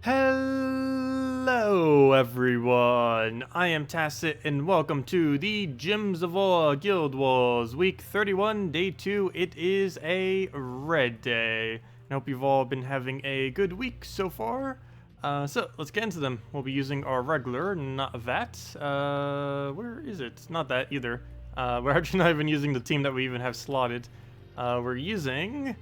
Hello everyone, I am Tacet and welcome to the Gems of War Guild Wars Week 31, Day 2. It is a red day. I hope you've all been having a good week so far. So let's get into them. We'll be using our regular, not that. Where is it? Not that either. We're actually not even using the team that we even have slotted. We're using...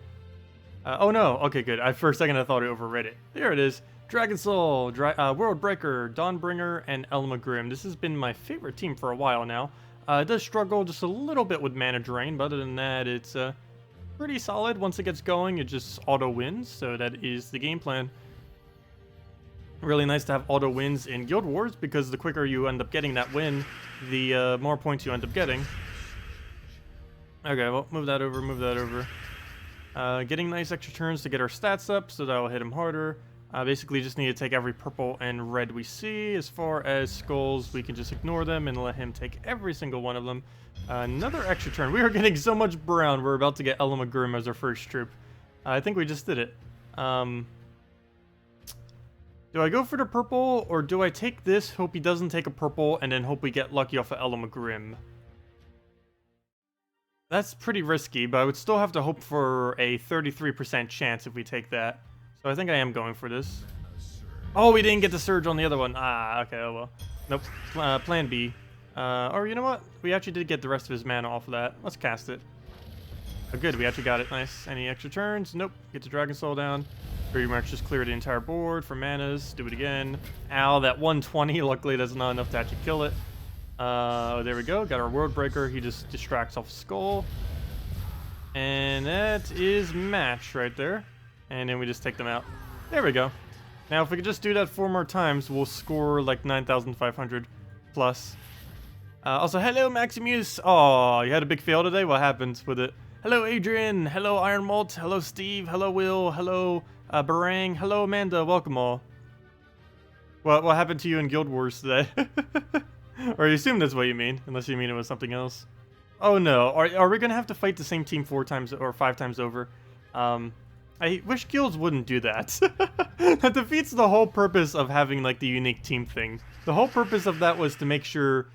oh no, okay good. For a second I thought I overread it. There it is. Dragon Soul, World Breaker, Dawnbringer, and Elmagrim. This has been my favorite team for a while now. It does struggle just a little bit with mana drain, but other than that, it's pretty solid. Once it gets going, it just auto wins, so that is the game plan. Really nice to have auto wins in Guild Wars, because the quicker you end up getting that win, the more points you end up getting. Okay, well, move that over. Getting nice extra turns to get our stats up, so that will hit him harder. Basically just need to take every purple and red we see. As far as skulls, we can just ignore them and let him take every single one of them. Another extra turn. We are getting so much brown. We're about to get Elmagrim as our first troop. I think we just did it. Do I go for the purple, or do I take this, hope he doesn't take a purple, and then hope we get lucky off of Elmagrim? That's pretty risky, but I would still have to hope for a 33% chance if we take that. So I think I am going for this. Oh, we didn't get the surge on the other one. Ah, okay, oh well. Nope. Plan B. Or you know what? We actually did get the rest of his mana off of that. Let's cast it. Oh, good, we actually got it. Nice. Any extra turns? Nope. Get the Dragon Soul down. Pretty much just clear the entire board for manas. Do it again. Ow, that 120. Luckily, that's not enough to actually kill it. There we go. Got our World Breaker. He just distracts off Skull. And that is match right there. And then we just take them out. There we go. Now, if we could just do that 4 more times, we'll score like 9,500 plus. Also, hello, Maximuse. Oh, you had a big fail today? What happened with it? Hello, Adrian. Hello, IronMalt. Hello, Steve. Hello, Will. Hello, Barang. Hello, Amanda. Welcome all. What happened to you in Guild Wars today? Or I assume that's what you mean, unless you mean it was something else. Oh no, are we gonna have to fight the same team 4 times or 5 times over? I wish guilds wouldn't do that. That defeats the whole purpose of having like the unique team thing. The whole purpose of that was to make sure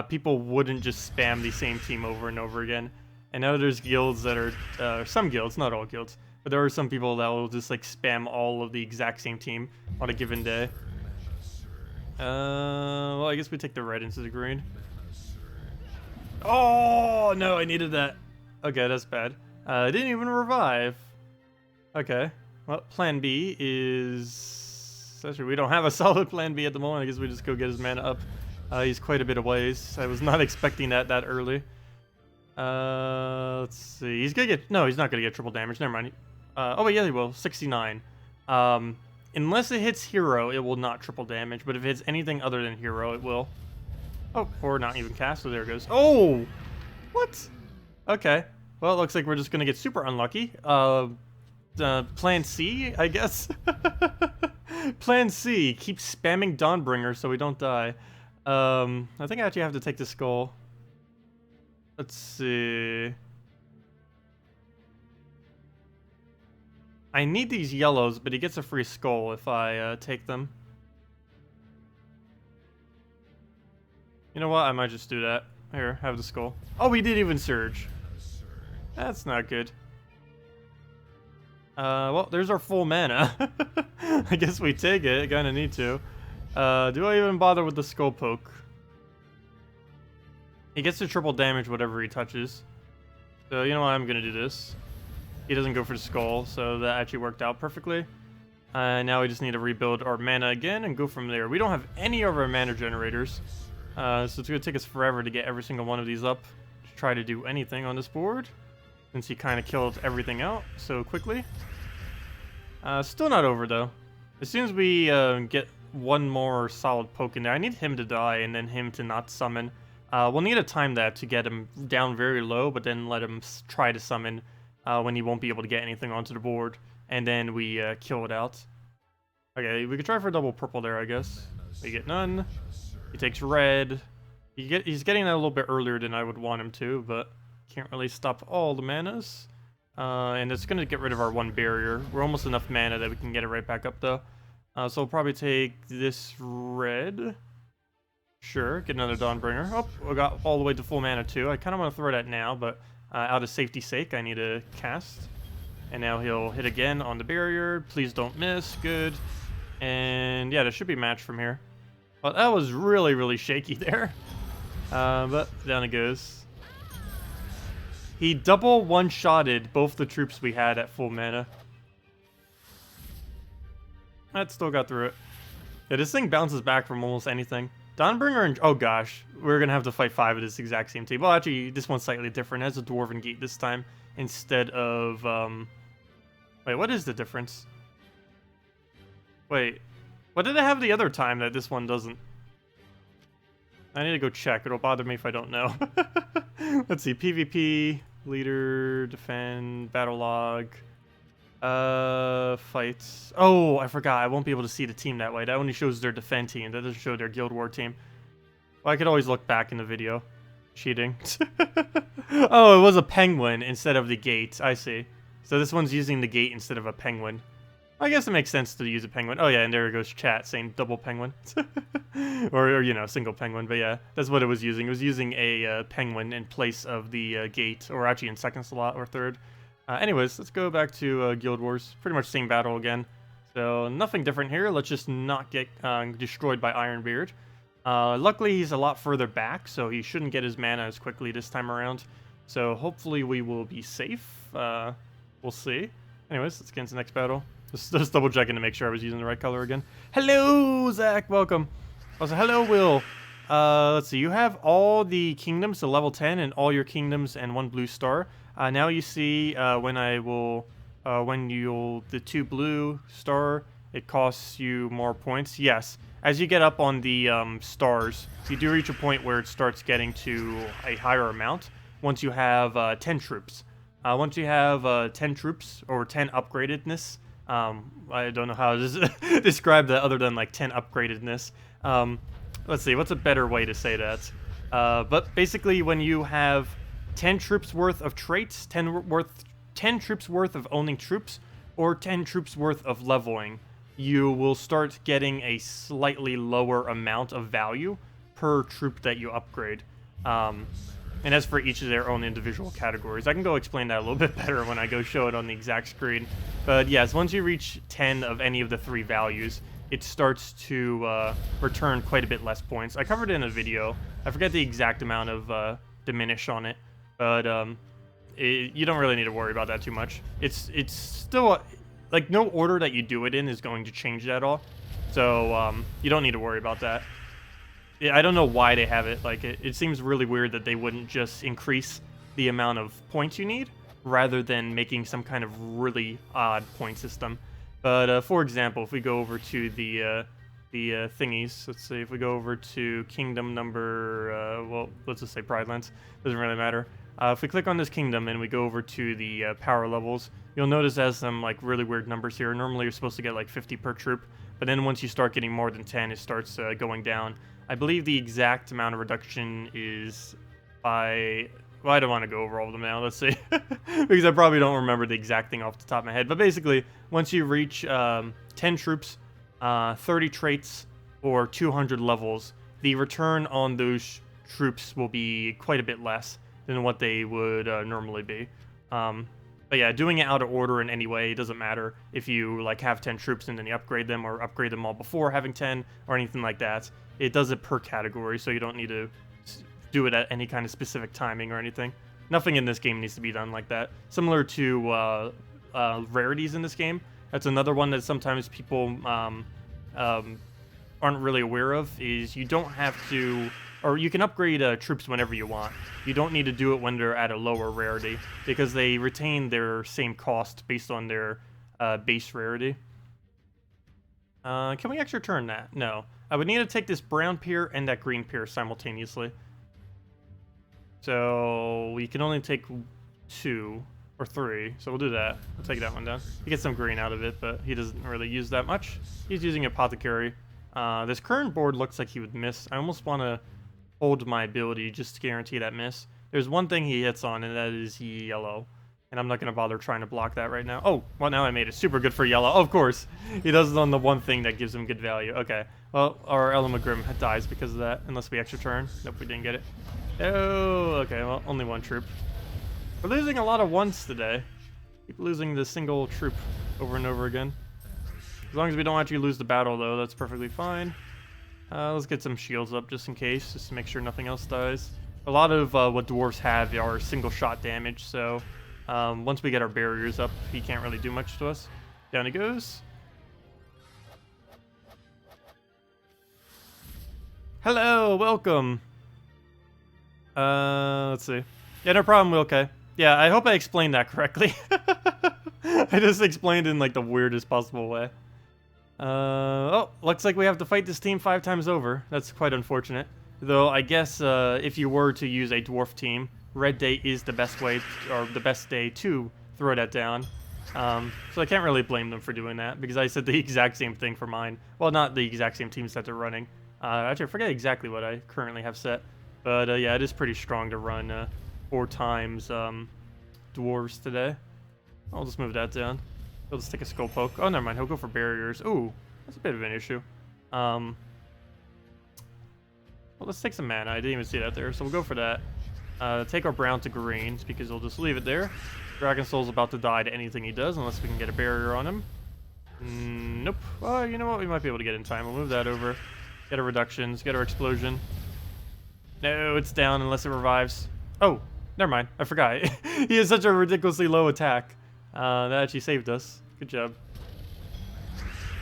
people wouldn't just spam the same team over and over again. I know there's guilds that are, some guilds, not all guilds, but there are some people that will just like spam all of the exact same team on a given day. Well, I guess we take the red into the green. Oh, no, I needed that. Okay, that's bad. I didn't even revive. Okay. Well, plan B is... Actually, we don't have a solid plan B at the moment. I guess we just go get his mana up. He's quite a bit of ways. I was not expecting that early. Let's see. He's gonna get... No, he's not gonna get triple damage. Never mind. Oh, wait, yeah, he will. 69. Unless it hits hero, it will not triple damage. But if it hits anything other than hero, it will. Oh, or not even cast, so there it goes. Oh! What? Okay. Well, it looks like we're just gonna get super unlucky. Plan C, I guess? Plan C, keep spamming Dawnbringer so we don't die. I think I actually have to take the skull. Let's see... I need these yellows, but he gets a free skull if I take them. You know what? I might just do that. Here, have the skull. Oh, we did even surge. That's not good. Well, there's our full mana. I guess we take it. I kinda need to. Do I even bother with the skull poke? He gets to triple damage whatever he touches. So, you know what? I'm gonna do this. He doesn't go for the skull, so that actually worked out perfectly. Now we just need to rebuild our mana again and go from there. We don't have any of our mana generators. So it's going to take us forever to get every single one of these up to try to do anything on this board, since he kind of killed everything out so quickly. Still not over, though. As soon as we get one more solid poke in there, I need him to die and then him to not summon. We'll need to time that to get him down very low, but then let him try to summon when he won't be able to get anything onto the board, and then we kill it out. Okay, we could try for a double purple there, I guess. We get none. He takes red. He's getting that a little bit earlier than I would want him to, but can't really stop all the manas. And it's going to get rid of our one barrier. We're almost enough mana that we can get it right back up, though. So we'll probably take this red. Sure, get another Dawnbringer. Oh, we got all the way to full mana too. I kind of want to throw that now, but out of safety's sake, I need to cast. And now he'll hit again on the barrier. Please don't miss. Good. And yeah, there should be a match from here. Well, that was really, really shaky there. But down it goes. He double one-shotted both the troops we had at full mana. That still got through it. Yeah, this thing bounces back from almost anything. Dawnbringer and... Oh gosh, we're going to have to fight 5 of this exact same team. Well, actually, this one's slightly different. It has a Dwarven Gate this time instead of... Wait, what is the difference? Wait, what did it have the other time that this one doesn't? I need to go check. It'll bother me if I don't know. Let's see. PvP, leader, defend, battle log, fights. Oh, I forgot. I won't be able to see the team that way. That only shows their defend team. That doesn't show their Guild War team. Well, I could always look back in the video. Cheating. Oh, it was a penguin instead of the gate. I see. So this one's using the gate instead of a penguin. I guess it makes sense to use a penguin. Oh yeah, and there goes chat saying double penguin. or, you know, single penguin. But yeah, that's what it was using. It was using a penguin in place of the gate, or actually in second slot or third. Anyways, let's go back to Guild Wars. Pretty much same battle again. So nothing different here. Let's just not get destroyed by Ironbeard. Luckily, he's a lot further back, so he shouldn't get his mana as quickly this time around. So hopefully we will be safe. We'll see. Anyways, let's get into the next battle. Just double checking to make sure I was using the right color again. Hello, Zach. Welcome. Also, hello, Will. Let's see. You have all the kingdoms to level 10 and all your kingdoms and 1 blue star. Now you see the 2 blue star, it costs you more points. Yes. As you get up on the stars, so you do reach a point where it starts getting to a higher amount once you have 10 troops. Once you have 10 troops or 10 upgradedness, I don't know how to describe that other than like 10 upgradedness. Let's see, what's a better way to say that? But basically when you have 10 troops worth of traits, 10 troops worth of owning troops, or 10 troops worth of leveling, you will start getting a slightly lower amount of value per troop that you upgrade. And as for each of their own individual categories, I can go explain that a little bit better when I go show it on the exact screen. But yes, once you reach 10 of any of the 3 values, it starts to return quite a bit less points. I covered it in a video. I forget the exact amount of diminish on it, but you don't really need to worry about that too much. It's still, like, no order that you do it in is going to change that at all. So you don't need to worry about that. I don't know why they have it. Like, it seems really weird that they wouldn't just increase the amount of points you need rather than making some kind of really odd point system. But for example, if we go over to the thingies, let's see, if we go over to kingdom number, well, let's just say Pride Lands, doesn't really matter. If we click on this kingdom and we go over to the power levels, you'll notice it has some like really weird numbers here. Normally you're supposed to get like 50 per troop, but then once you start getting more than 10, it starts going down. I believe the exact amount of reduction is by... Well, I don't want to go over all of them now, let's see. Because I probably don't remember the exact thing off the top of my head. But basically, once you reach 10 troops, 30 traits, or 200 levels, the return on those troops will be quite a bit less than what they would normally be. But yeah, doing it out of order in any way, it doesn't matter if you like have 10 troops and then you upgrade them or upgrade them all before having 10 or anything like that. It does it per category, so you don't need to do it at any kind of specific timing or anything. Nothing in this game needs to be done like that. Similar to rarities in this game. That's another one that sometimes people aren't really aware of, is you don't have to... Or you can upgrade troops whenever you want. You don't need to do it when they're at a lower rarity, because they retain their same cost based on their base rarity. Can we actually turn that? No. I would need to take this brown pier and that green pier simultaneously. So we can only take 2 or 3, so we'll do that. We'll take that one down. He gets some green out of it, but he doesn't really use that much. He's using Apothecary. This current board looks like he would miss. I almost want to hold my ability just to guarantee that miss. There's one thing he hits on, and that is yellow. And I'm not going to bother trying to block that right now. Oh, well, now I made it super good for yellow. Oh, of course. He does it on the one thing that gives him good value. Okay. Well, our Elamagrim dies because of that, unless we extra turn. Nope, we didn't get it. Oh, okay. Well, only one troop. We're losing a lot of ones today. Keep losing the single troop over and over again. As long as we don't actually lose the battle, though, that's perfectly fine. Let's get some shields up just in case, just to make sure nothing else dies. A lot of what dwarves have are single shot damage, so once we get our barriers up, he can't really do much to us. Down he goes. Hello, welcome. Let's see. Yeah, no problem, okay. Yeah, I hope I explained that correctly. I just explained in like the weirdest possible way. Oh, looks like we have to fight this team 5 times over. That's quite unfortunate. Though I guess if you were to use a dwarf team, Red Day is the best way, or the best day to throw that down. So I can't really blame them for doing that, because I said the exact same thing for mine. Well, not the exact same team set they're running. Actually, I forget exactly what I currently have set. But yeah, it is pretty strong to run 4 times dwarves today. I'll just move that down. He'll just take a skull poke. Oh, never mind. He'll go for barriers. Ooh, that's a bit of an issue. Well, let's take some mana. I didn't even see that there, so we'll go for that. Take our brown to greens, because we'll just leave it there. Dragon Soul's about to die to anything he does, unless we can get a barrier on him. Nope. Well, you know what? We might be able to get in time. We'll move that over. Get our reductions. Get our explosion. No, it's down unless it revives. Oh, never mind. I forgot. He has such a ridiculously low attack. That actually saved us. Good job.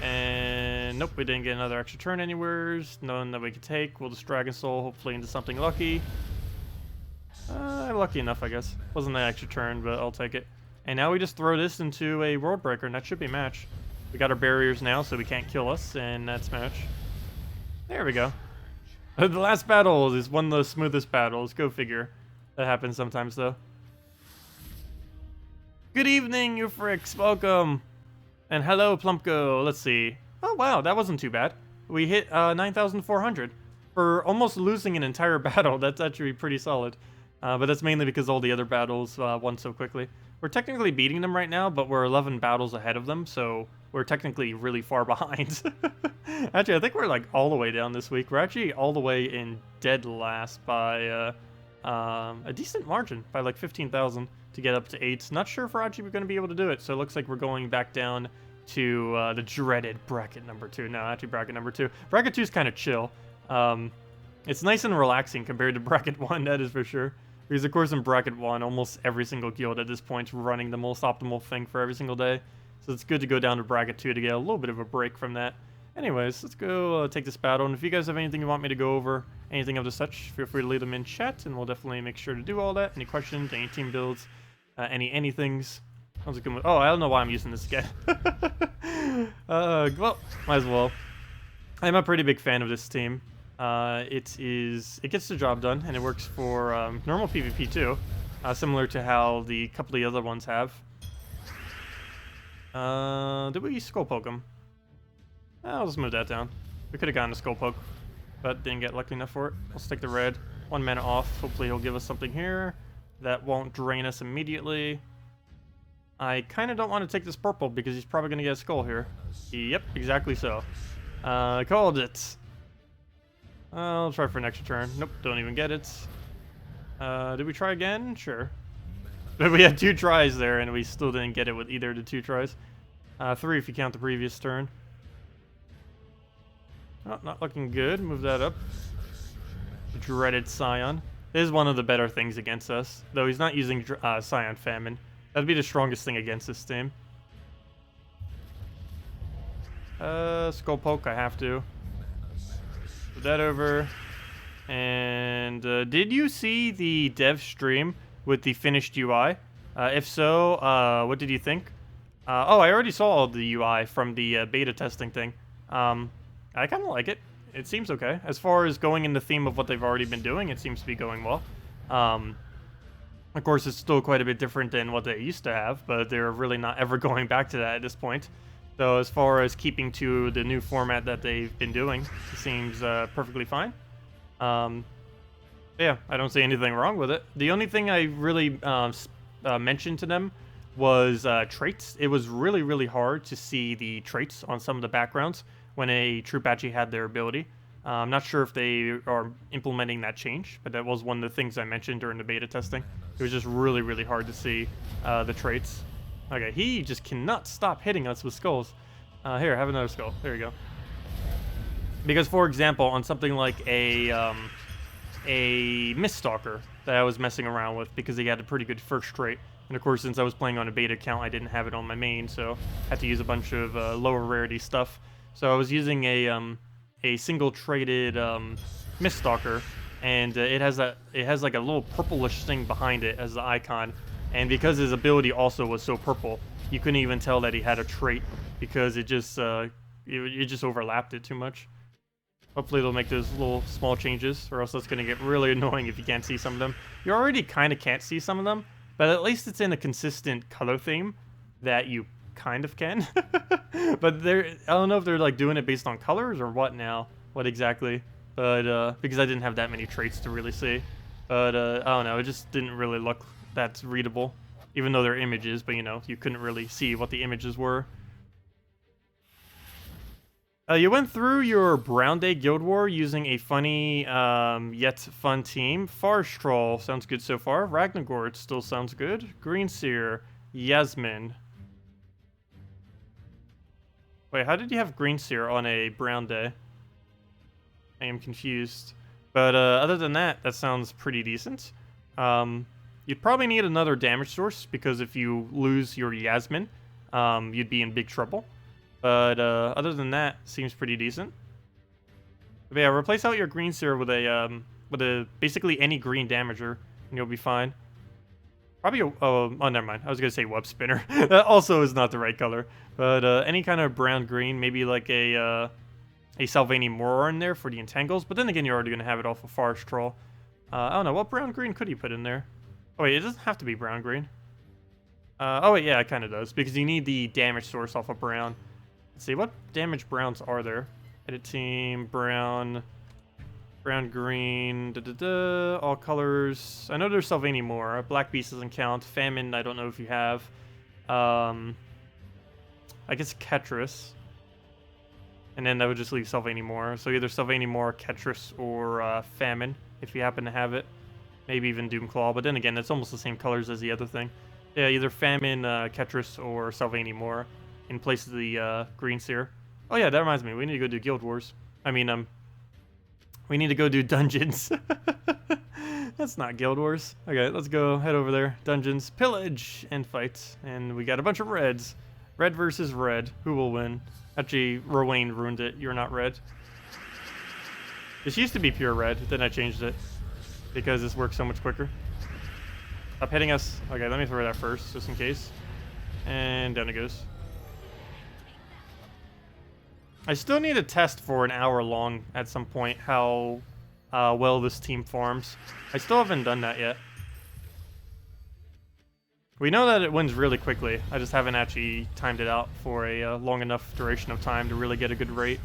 And nope, we didn't get another extra turn anywhere. None that we could take. We'll just Dragon Soul, hopefully into something lucky. Lucky enough, I guess. Wasn't an extra turn, but I'll take it. And now we just throw this into a World Breaker, and that should be match. We got our barriers now, so we can't kill us, and that's match. There we go. The last battle is one of the smoothest battles. Go figure. That happens sometimes, though. Good evening, you fricks. Welcome. And hello, Plumpko. Let's see. Oh, wow. That wasn't too bad. We hit 9,400. For almost losing an entire battle, that's actually pretty solid. But that's mainly because all the other battles won so quickly. We're technically beating them right now, but we're 11 battles ahead of them, so we're technically really far behind. Actually, I think we're like all the way down this week. We're actually all the way in dead last by a decent margin, by like 15,000 to get up to 8. Not sure if we're actually going to be able to do it, so it looks like we're going back down to the dreaded bracket number 2. No, actually bracket number 2. Bracket 2 is kind of chill. It's nice and relaxing compared to bracket 1, that is for sure. Because of course in bracket 1, almost every single guild at this point is running the most optimal thing for every single day. So it's good to go down to bracket 2 to get a little bit of a break from that. Anyways, let's go take this battle. And if you guys have anything you want me to go over, anything of the such, feel free to leave them in chat, and we'll definitely make sure to do all that. Any questions, any team builds, anythings. Oh, I don't know why I'm using this again. Well, might as well. I'm a pretty big fan of this team. It gets the job done, and it works for normal PvP too, similar to how the couple of the other ones have. Did we skull poke him? I'll just move that down. We could have gotten a skull poke, but didn't get lucky enough for it. I'll stick the red. 1 mana off. Hopefully he'll give us something here that won't drain us immediately. I kind of don't want to take this purple because he's probably going to get a skull here. Yep, exactly so. Called it. I'll try for an extra turn. Nope, don't even get it. Did we try again? Sure. But we had 2 tries there, and we still didn't get it with either of the 2 tries. 3 if you count the previous turn. Oh, not looking good. Move that up. Dreaded Scion. This is one of the better things against us, though he's not using Scion Famine. That'd be the strongest thing against this team. Skull Poke, I have to. Put that over. And did you see the dev stream with the finished UI? If so, what did you think? Oh, I already saw the UI from the beta testing thing. I kind of like it. It seems okay. As far as going in the theme of what they've already been doing, it seems to be going well. Of course, it's still quite a bit different than what they used to have, but they're really not ever going back to that at this point. So as far as keeping to the new format that they've been doing, it seems perfectly fine. Yeah, I don't see anything wrong with it. The only thing I really mentioned to them was traits. It was really, really hard to see the traits on some of the backgrounds when a troop actually had their ability. I'm not sure if they are implementing that change, but that was one of the things I mentioned during the beta testing. It was just really, really hard to see the traits. Okay, he just cannot stop hitting us with skulls. Here, have another skull. There you go. Because, for example, on something like a Miststalker that I was messing around with because he had a pretty good first trait. And of course, since I was playing on a beta account, I didn't have it on my main, so I had to use a bunch of lower rarity stuff. So I was using a single traded Miststalker, and it has like a little purplish thing behind it as the icon. And because his ability also was so purple, you couldn't even tell that he had a trait because it just overlapped it too much. Hopefully they'll make those little small changes, or else that's going to get really annoying if you can't see some of them. You already kind of can't see some of them, but at least it's in a consistent color theme that you kind of can. But I don't know if they're like doing it based on colors or what now, what exactly. But because I didn't have that many traits to really see. But I don't know, it just didn't really look that readable, even though they're images. But you know, you couldn't really see what the images were. You went through your Brown Day Guild War using a funny yet fun team. Farstroll sounds good so far. Ragnagord still sounds good. Greenseer, Yasmin. Wait, how did you have Greenseer on a Brown Day? I am confused. But other than that, that sounds pretty decent. You'd probably need another damage source, because if you lose your Yasmin, you'd be in big trouble. But other than that, seems pretty decent. But yeah, replace out your Greenseer with a basically any green damager, and you'll be fine. Probably oh, never mind. I was gonna say Web Spinner. That also is not the right color. But any kind of brown-green, maybe like a Sylvanie Moore in there for the entangles. But then again, you're already gonna have it off of Forest Troll. I don't know, what brown-green could you put in there? Oh wait, it doesn't have to be brown-green. Oh wait, yeah, it kind of does, because you need the damage source off of brown. Let's see, what damage browns are there? Edit team, brown, green, all colors. I know there's Sylvanie Moore. Black Beast doesn't count. Famine, I don't know if you have. I guess Ketris. And then that would just leave Sylvanie Moore. So either Sylvanie Moore, Ketris, or Famine, if you happen to have it. Maybe even Doomclaw, but then again, it's almost the same colors as the other thing. Yeah, either Famine, Ketris, or Sylvanie Moore in place of the Greenseer. Oh yeah, that reminds me, we need to go do Guild Wars. I mean, we need to go do dungeons. That's not Guild Wars. Okay, let's go head over there. Dungeons, pillage, and fight. And we got a bunch of reds. Red versus red. Who will win? Actually, Rowan ruined it. You're not red. This used to be pure red, then I changed it because this works so much quicker. Stop hitting us. Okay, let me throw that first, just in case. And down it goes. I still need to test for an hour long at some point how well this team farms. I still haven't done that yet. We know that it wins really quickly. I just haven't actually timed it out for a long enough duration of time to really get a good rate.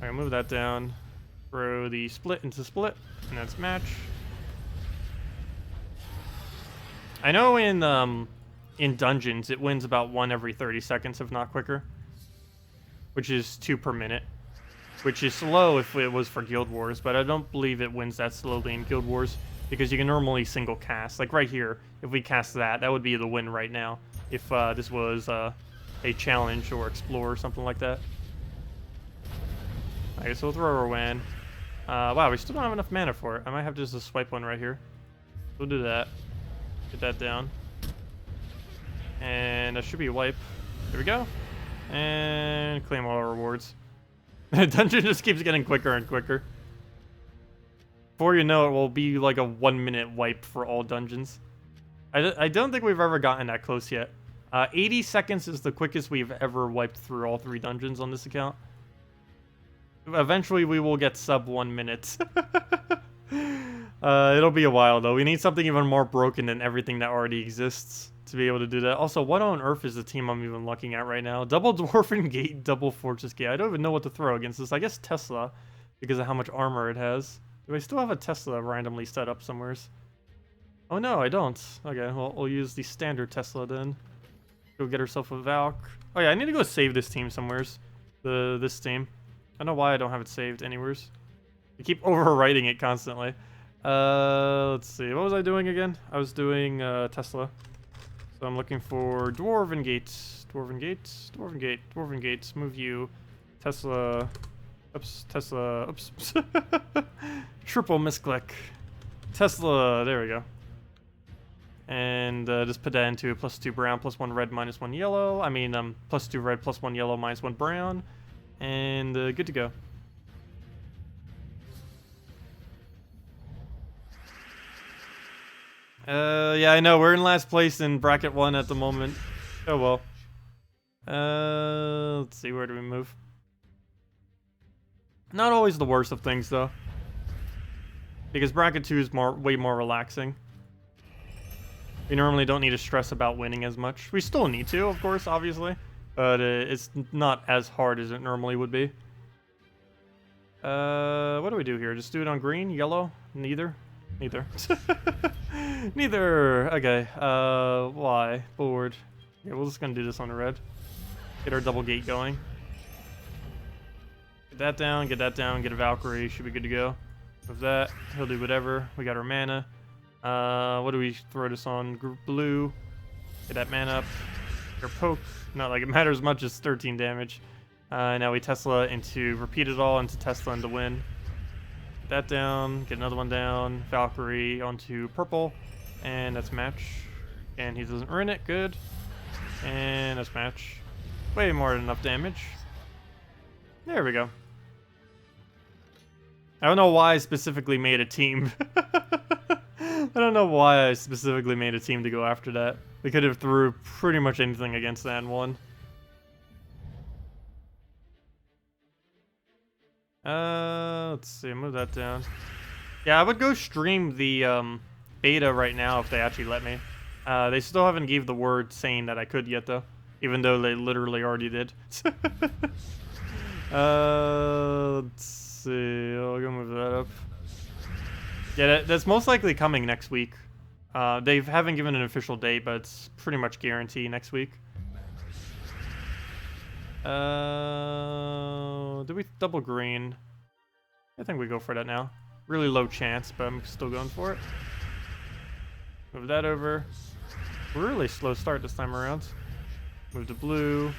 Alright, move that down. Throw the split into split, and that's match. I know in dungeons it wins about 1 every 30 seconds, if not quicker. Which is 2 per minute. Which is slow if it was for Guild Wars, but I don't believe it wins that slowly in Guild Wars. Because you can normally single cast. Like right here, if we cast that, that would be the win right now. If this was a challenge or explore or something like that. Alright, so we'll throw our WAN. Wow, we still don't have enough mana for it. I might have just a swipe one right here. We'll do that. Get that down. And that should be a wipe. There we go. And claim all our rewards. The dungeon just keeps getting quicker and quicker. Before you know it, will be like a 1-minute wipe for all dungeons. I don't think we've ever gotten that close yet. 80 seconds is the quickest we've ever wiped through all 3 dungeons on this account. Eventually we will get sub 1 minute. It'll be a while though. We need something even more broken than everything that already exists to be able to do that. Also, what on earth is the team I'm even looking at right now? Double Dwarfen Gate, double Fortress Gate. I don't even know what to throw against this. I guess Tesla, because of how much armor it has. Do I still have a Tesla randomly set up somewhere? Oh no, I don't. Okay, well, we'll use the standard Tesla then. Go get herself a Valk. Oh yeah, I need to go save this team somewheres. This team. I don't know why I don't have it saved anywheres. I keep overwriting it constantly. Let's see. What was I doing again? I was doing Tesla. So I'm looking for Dwarven Gate. Dwarven Gate. Dwarven Gate. Dwarven Gate. Move you. Tesla. Oops. Tesla. Oops. Triple misclick. Tesla. There we go. And just put that into a +2 brown, +1 red, -1 yellow. I mean, +2 red, +1 yellow, -1 brown. And good to go. Yeah, I know. We're in last place in bracket 1 at the moment. Oh well. Let's see. Where do we move? Not always the worst of things, though. Because bracket 2 is way more relaxing. We normally don't need to stress about winning as much. We still need to, of course, obviously. But it's not as hard as it normally would be. What do we do here? Just do it on green? Yellow? Neither? Neither. Neither. Okay. Why? Bored. Yeah, we're just gonna do this on the red. Get our double gate going. Get that down, get a Valkyrie. Should be good to go. With that, he'll do whatever. We got our mana. What do we throw this on? Blue. Get that mana up. Your poke. Not like it matters much, it's 13 damage. Now we Tesla into repeat it all into Tesla into win. Get that down, get another one down. Valkyrie onto purple. And that's match. And he doesn't ruin it, good. And that's match. Way more than enough damage. There we go. I don't know why I specifically made a team. I don't know why I specifically made a team to go after that. We could have threw pretty much anything against that and won. Let's see, move that down. Yeah, I would go stream the beta right now if they actually let me. They still haven't gave the word saying that I could yet though, even though they literally already did. Let's see, I'll go move that up. Yeah, that's most likely coming next week. They haven't given an official date, but it's pretty much guaranteed next week. Do we double green? I think we go for that now. Really low chance, but I'm still going for it. Move that over. Really slow start this time around. Move to blue.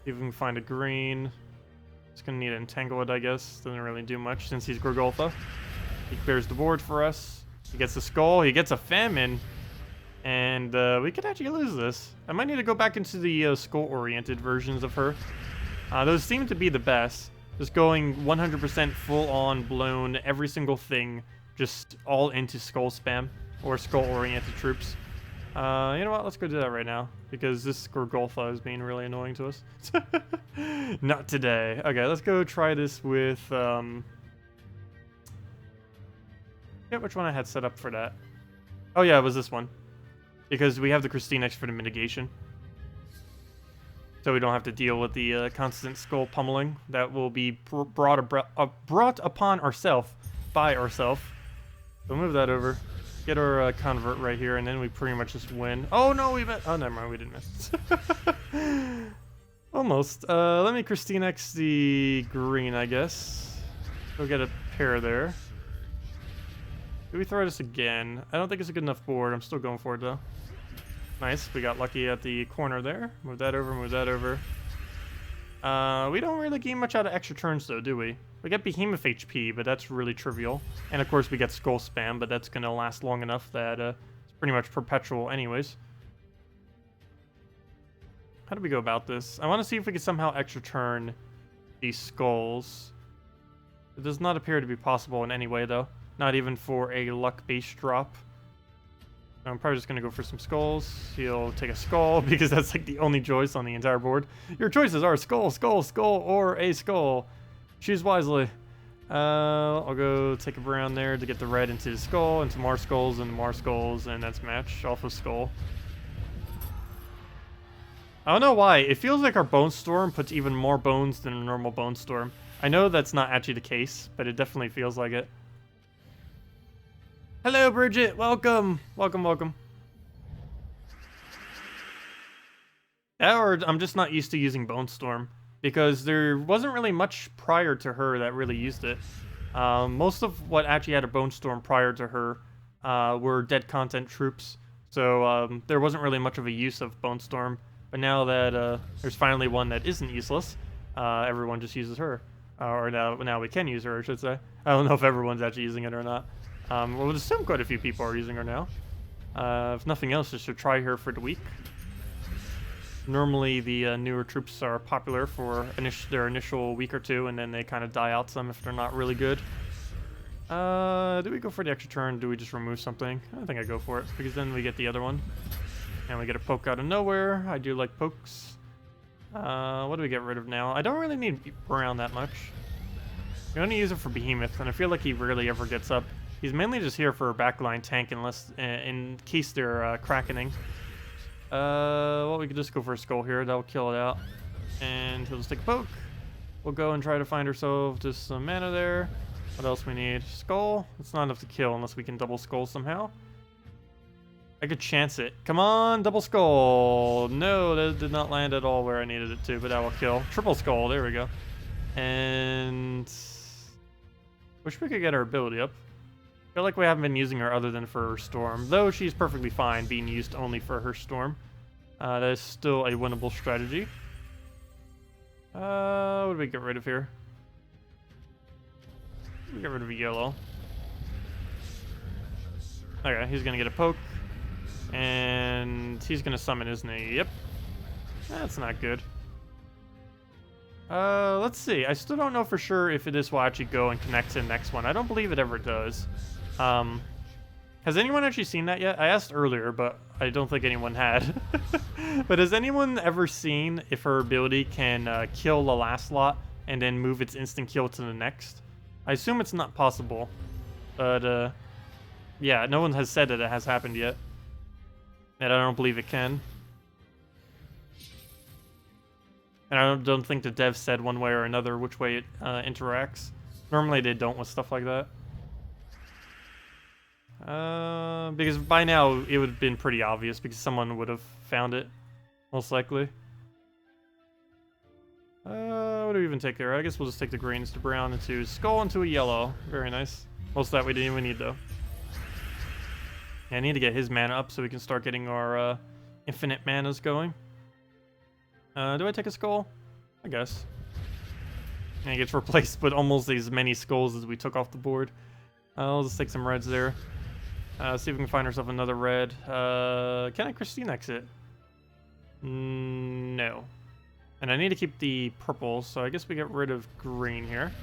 See if we can find a green. It's gonna need to entangle it, I guess. Doesn't really do much since he's Gorgolfa. He clears the board for us. He gets a skull. He gets a famine. And we could actually lose this. I might need to go back into the skull-oriented versions of her. Those seem to be the best. Just going 100% full-on, blown, every single thing. Just all into skull spam. Or skull-oriented troops. You know what? Let's go do that right now. Because this Gorgolfa is being really annoying to us. Not today. Okay, let's go try this with... Yeah, which one I had set up for that? Oh yeah, it was this one. Because we have the KrissTigger for the mitigation. So we don't have to deal with the constant skull pummeling that will be brought upon ourselves by ourselves. So move that over. Get our convert right here, and then we pretty much just win. Oh no, we missed. Oh, never mind, we didn't miss. Almost. Let me KrissTigger the green, I guess. Go get a pair there. Do we throw this again? I don't think it's a good enough board. I'm still going for it though. Nice. We got lucky at the corner there. Move that over, move that over. We don't really gain much out of extra turns though, do we? We get Behemoth HP, but that's really trivial. And of course we get Skull Spam, but that's going to last long enough that it's pretty much perpetual anyways. How do we go about this? I want to see if we can somehow extra turn these skulls. It does not appear to be possible in any way though. Not even for a luck base drop. I'm probably just going to go for some skulls. He'll take a skull because that's like the only choice on the entire board. Your choices are skull, skull, skull, or a skull. Choose wisely. I'll go take a brown there to get the red into the skull, into more skulls, and more skulls, and that's match. Off of skull. I don't know why. It feels like our Bone Storm puts even more bones than a normal Bone Storm. I know that's not actually the case, but it definitely feels like it. Hello, Bridget. Welcome. Welcome, welcome. Yeah, or I'm just not used to using Bone Storm, because there wasn't really much prior to her that really used it. Most of what actually had a Bone Storm prior to her were dead content troops, so there wasn't really much of a use of Bone Storm. But now that there's finally one that isn't useless, everyone just uses her. Or now we can use her, I should say. I don't know if everyone's actually using it or not. Well, we'll assume quite a few people are using her now. If nothing else, just to try her for the week. Normally, the newer troops are popular for their initial week or two, and then they kind of die out some if they're not really good. Do we go for the extra turn? Do we just remove something? I think I go for it, because then we get the other one. And we get a poke out of nowhere. I do like pokes. What do we get rid of now? I don't really need Brown that much. We only use it for Behemoth, and I feel like he rarely ever gets up. He's mainly just here for a backline tank unless, in case they're Krakening. Well, we could just go for a Skull here. That'll kill it out. And he'll just take a poke. We'll go and try to find ourselves just some mana there. What else we need? Skull? It's not enough to kill unless we can double Skull somehow. I could chance it. Come on, double Skull. No, that did not land at all where I needed it to, but that will kill. Triple Skull, there we go. And wish we could get our ability up. I feel like we haven't been using her other than for her Storm, though she's perfectly fine being used only for her Storm. That is still a winnable strategy. What do we get rid of here? We get rid of a yellow. Okay, he's gonna get a poke. And he's gonna summon, isn't he? Yep. That's not good. Let's see. I still don't know for sure if this will actually go and connect to the next one. I don't believe it ever does. Has anyone actually seen that yet? I asked earlier, but I don't think anyone had. But has anyone ever seen if her ability can kill the last lot and then move its instant kill to the next? I assume it's not possible. But, yeah, no one has said that it has happened yet. And I don't believe it can. And I don't think the dev said one way or another which way it interacts. Normally they don't with stuff like that. Because by now it would have been pretty obvious because someone would have found it, most likely. What do we even take there? I guess we'll just take the greens to brown into skull into a yellow. Very nice. Most of that we didn't even need though. Yeah, I need to get his mana up so we can start getting our infinite manas going. Do I take a skull? I guess. And it gets replaced with almost as many skulls as we took off the board. I'll just take some reds there. See if we can find ourselves another red. Can I Christine exit? No. And I need to keep the purple, so I guess we get rid of green here.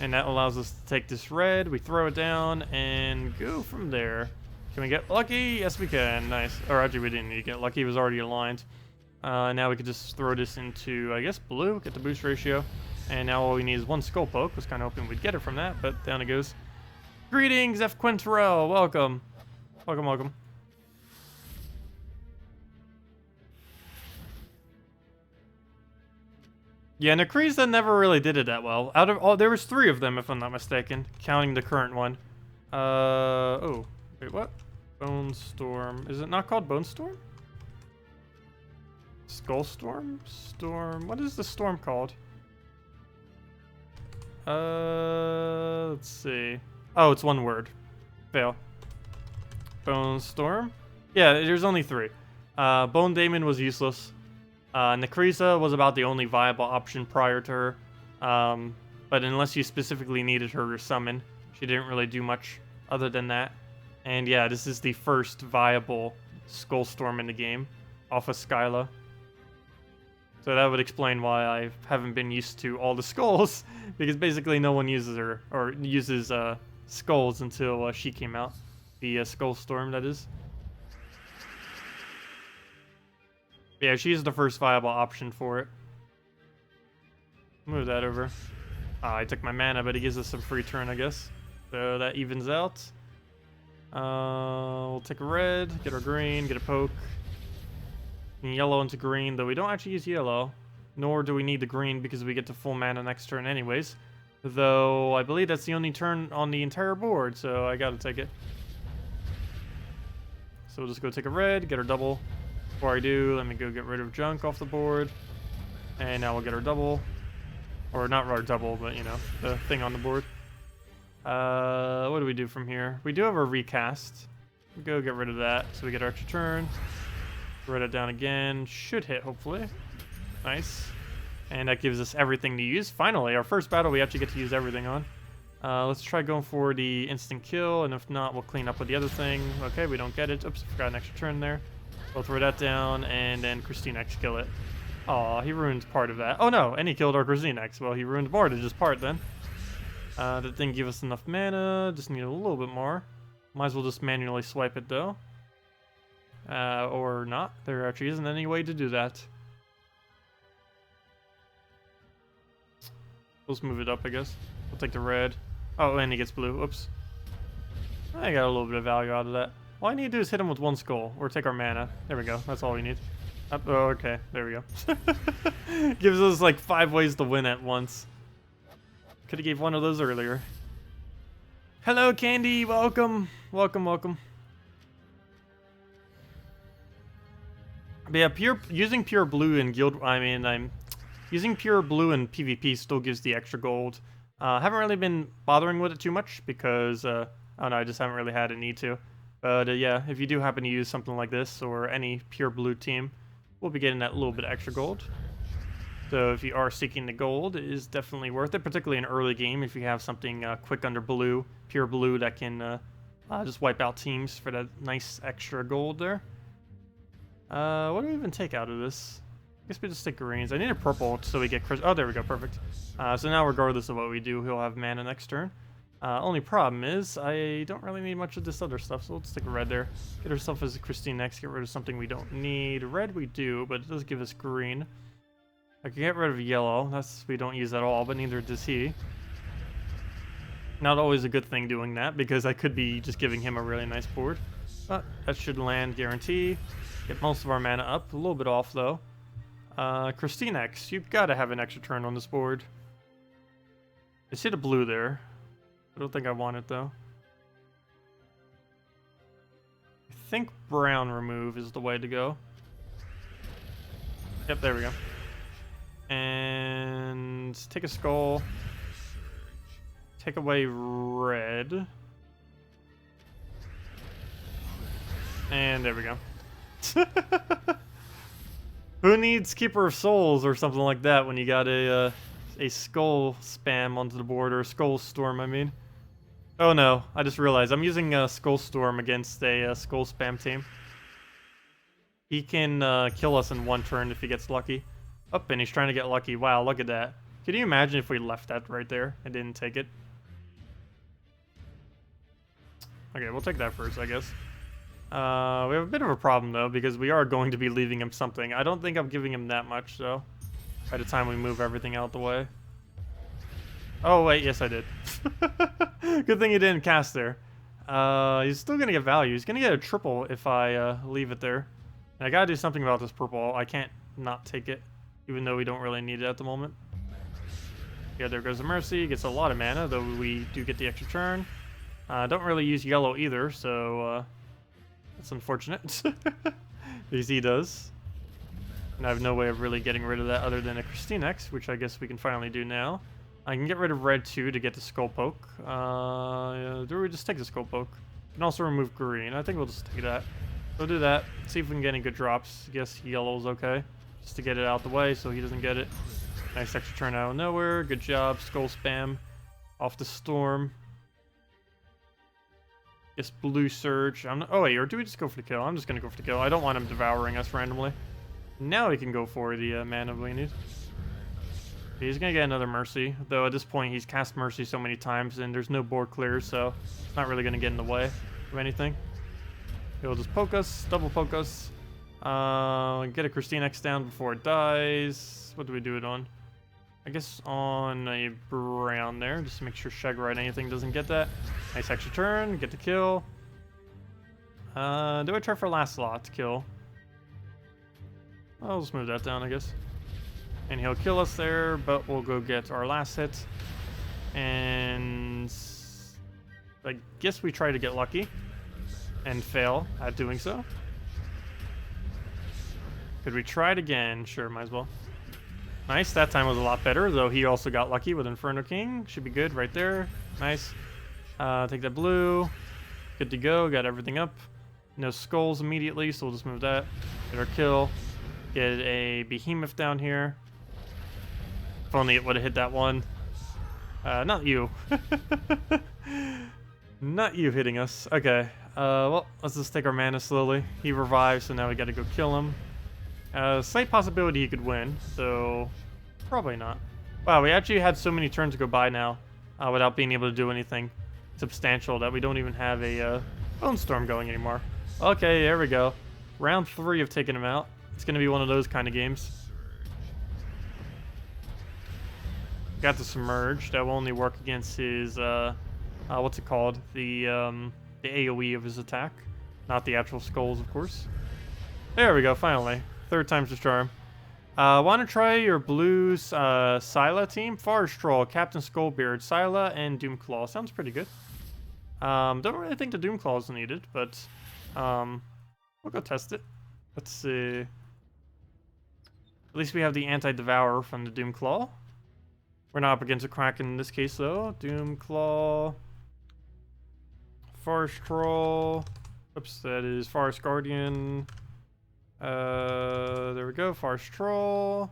And that allows us to take this red, we throw it down, and go from there. Can we get lucky? Yes, we can. Nice. Or actually, we didn't need to get lucky. It was already aligned. Now we could just throw this into, I guess, blue, get the boost ratio. And now all we need is one skull poke. Was kind of hoping we'd get it from that, but down it goes. Greetings, F. Quinterell. Welcome. Welcome, welcome. Yeah, Necreza never really did it that well. Out of all, there was 3 of them, if I'm not mistaken, counting the current one. Oh, wait, what? Bone Storm. Is it not called Bone Storm? Skull Storm? Storm. What is the storm called? Let's see. Oh, it's one word. Fail. Bone Storm? Yeah, there's only 3. Bone Daemon was useless. Necreza was about the only viable option prior to her. But unless you specifically needed her to summon, she didn't really do much other than that. And yeah, this is the first viable Skull Storm in the game, off of Skyla. So that would explain why I haven't been used to all the skulls, because basically no one uses her, or uses skulls until she came out. The Skull Storm, that is. Yeah, she's the first viable option for it. Move that over. I took my mana, but he gives us some free turn, I guess. So that evens out. We'll take a red, get our green, get a poke. And yellow into green, though we don't actually use yellow. Nor do we need the green because we get to full mana next turn anyways. Though, I believe that's the only turn on the entire board, so I gotta take it. So we'll just go take a red, get our double. Before I do, let me go get rid of junk off the board. And now we'll get our double. Or not our double, but you know, the thing on the board. What do we do from here? We do have a recast. We'll go get rid of that, so we get our extra turn. Write it down again. Should hit, hopefully. Nice. And that gives us everything to use. Finally, our first battle we actually get to use everything on. Let's try going for the instant kill, and if not, we'll clean up with the other thing. Okay, we don't get it. Oops, forgot an extra turn there. We'll throw that down, and then KrissTigger kill it. Aw, he ruined part of that. Oh no, and he killed our KrissTigger. Well, he ruined more than just part then. That didn't give us enough mana. Just need a little bit more. Might as well just manually swipe it though. Or not. There actually isn't any way to do that. Let's move it up, I guess. We'll take the red. Oh, and he gets blue. Oops. I got a little bit of value out of that. All I need to do is hit him with one skull, or take our mana. There we go. That's all we need. Oh, okay. There we go. Gives us like 5 ways to win at once. Could have gave one of those earlier. Hello, Candy. Welcome. Welcome, welcome. But yeah, using pure blue in guild. I'm using pure blue in PvP still gives the extra gold. Haven't really been bothering with it too much because I don't know, I just haven't really had a need to. But yeah, if you do happen to use something like this or any pure blue team, we'll be getting that little bit of extra gold. So if you are seeking the gold, it is definitely worth it, particularly in early game if you have something quick under blue, pure blue that can just wipe out teams for that nice extra gold there. What do we even take out of this? I guess we just take greens. I need a purple so we get oh, there we go, perfect. So now regardless of what we do, he'll have mana next turn. Only problem is I don't really need much of this other stuff, so let's take a red there. Get ourselves as a KrissTigger, get rid of something we don't need. Red we do, but it does give us green. I can get rid of yellow. That's we don't use at all, but neither does he. Not always a good thing doing that because I could be just giving him a really nice board. But that should land guarantee. Get most of our mana up. A little bit off though. KrissTigger, you've got to have an extra turn on this board. I see the blue there. I don't think I want it though. I think brown remove is the way to go. Yep, there we go. And take a skull. Take away red. And there we go. Who needs Keeper of Souls or something like that when you got a skull spam onto the board, or a skull storm, I mean. Oh no, I just realized I'm using a skull storm against a skull spam team. He can kill us in one turn if he gets lucky. Oh, and he's trying to get lucky. Wow, look at that. Can you imagine if we left that right there and didn't take it? Okay, we'll take that first, I guess. We have a bit of a problem, though, because we are going to be leaving him something. I don't think I'm giving him that much, though, by the time we move everything out the way. Oh, wait, yes, I did. Good thing he didn't cast there. He's still going to get value. He's going to get a triple if I leave it there. And I got to do something about this purple. I can't not take it, even though we don't really need it at the moment. Yeah, there goes the Mercy. Gets a lot of mana, though we do get the extra turn. Don't really use yellow either, so that's unfortunate. Because he does. And I have no way of really getting rid of that other than a KrissTigger, which I guess we can finally do now. I can get rid of red too to get the Skull Poke. Do we just take the Skull Poke? Can also remove green. I think we'll just take that. We'll do that. See if we can get any good drops. I guess yellow's okay. Just to get it out the way so he doesn't get it. Nice extra turn out of nowhere. Good job. Skull spam. Off the storm. Guess blue surge. Oh wait, or do we just go for the kill? I'm just gonna go for the kill. I don't want him devouring us randomly. Now we can go for the mana we need. He's gonna get another Mercy, though at this point he's cast Mercy so many times and there's no board clears, so it's not really gonna get in the way of anything. He'll just poke us, double poke us. Get a KrissTigger down before it dies. What do we do it on? I guess on a brown there, just to make sure Shagrite anything doesn't get that. Nice extra turn, get the kill. Do I try for last slot to kill? I'll just move that down, I guess. And he'll kill us there, but we'll go get our last hit. And I guess we try to get lucky and fail at doing so. Could we try it again? Sure, might as well. Nice, that time was a lot better, though he also got lucky with Inferno King. Should be good right there. Nice. Take that blue. Good to go, got everything up. No skulls immediately, so we'll just move that. Get our kill. Get a behemoth down here. If only it would have hit that one. Not you. Not you hitting us. Okay, well, let's just take our mana slowly. He revives, so now we gotta go kill him. Slight possibility he could win, so probably not. Wow, we actually had so many turns go by now without being able to do anything substantial that we don't even have a Bone Storm going anymore. Okay, there we go. Round 3 of taking him out. It's going to be one of those kind of games. Got the Submerge. That will only work against his, what's it called? The AoE of his attack. Not the actual skulls, of course. There we go, finally. 3rd time's the charm. Want to try your blue Scylla team? Forest Troll, Captain Skullbeard, Scylla, and Doomclaw. Sounds pretty good. Don't really think the Doomclaw is needed, but we'll go test it. Let's see. At least we have the Anti-Devourer from the Doomclaw. We're not up against a Kraken in this case, though. Doomclaw. Forest Troll. Oops, that is Forest Guardian. There we go, Forest Troll.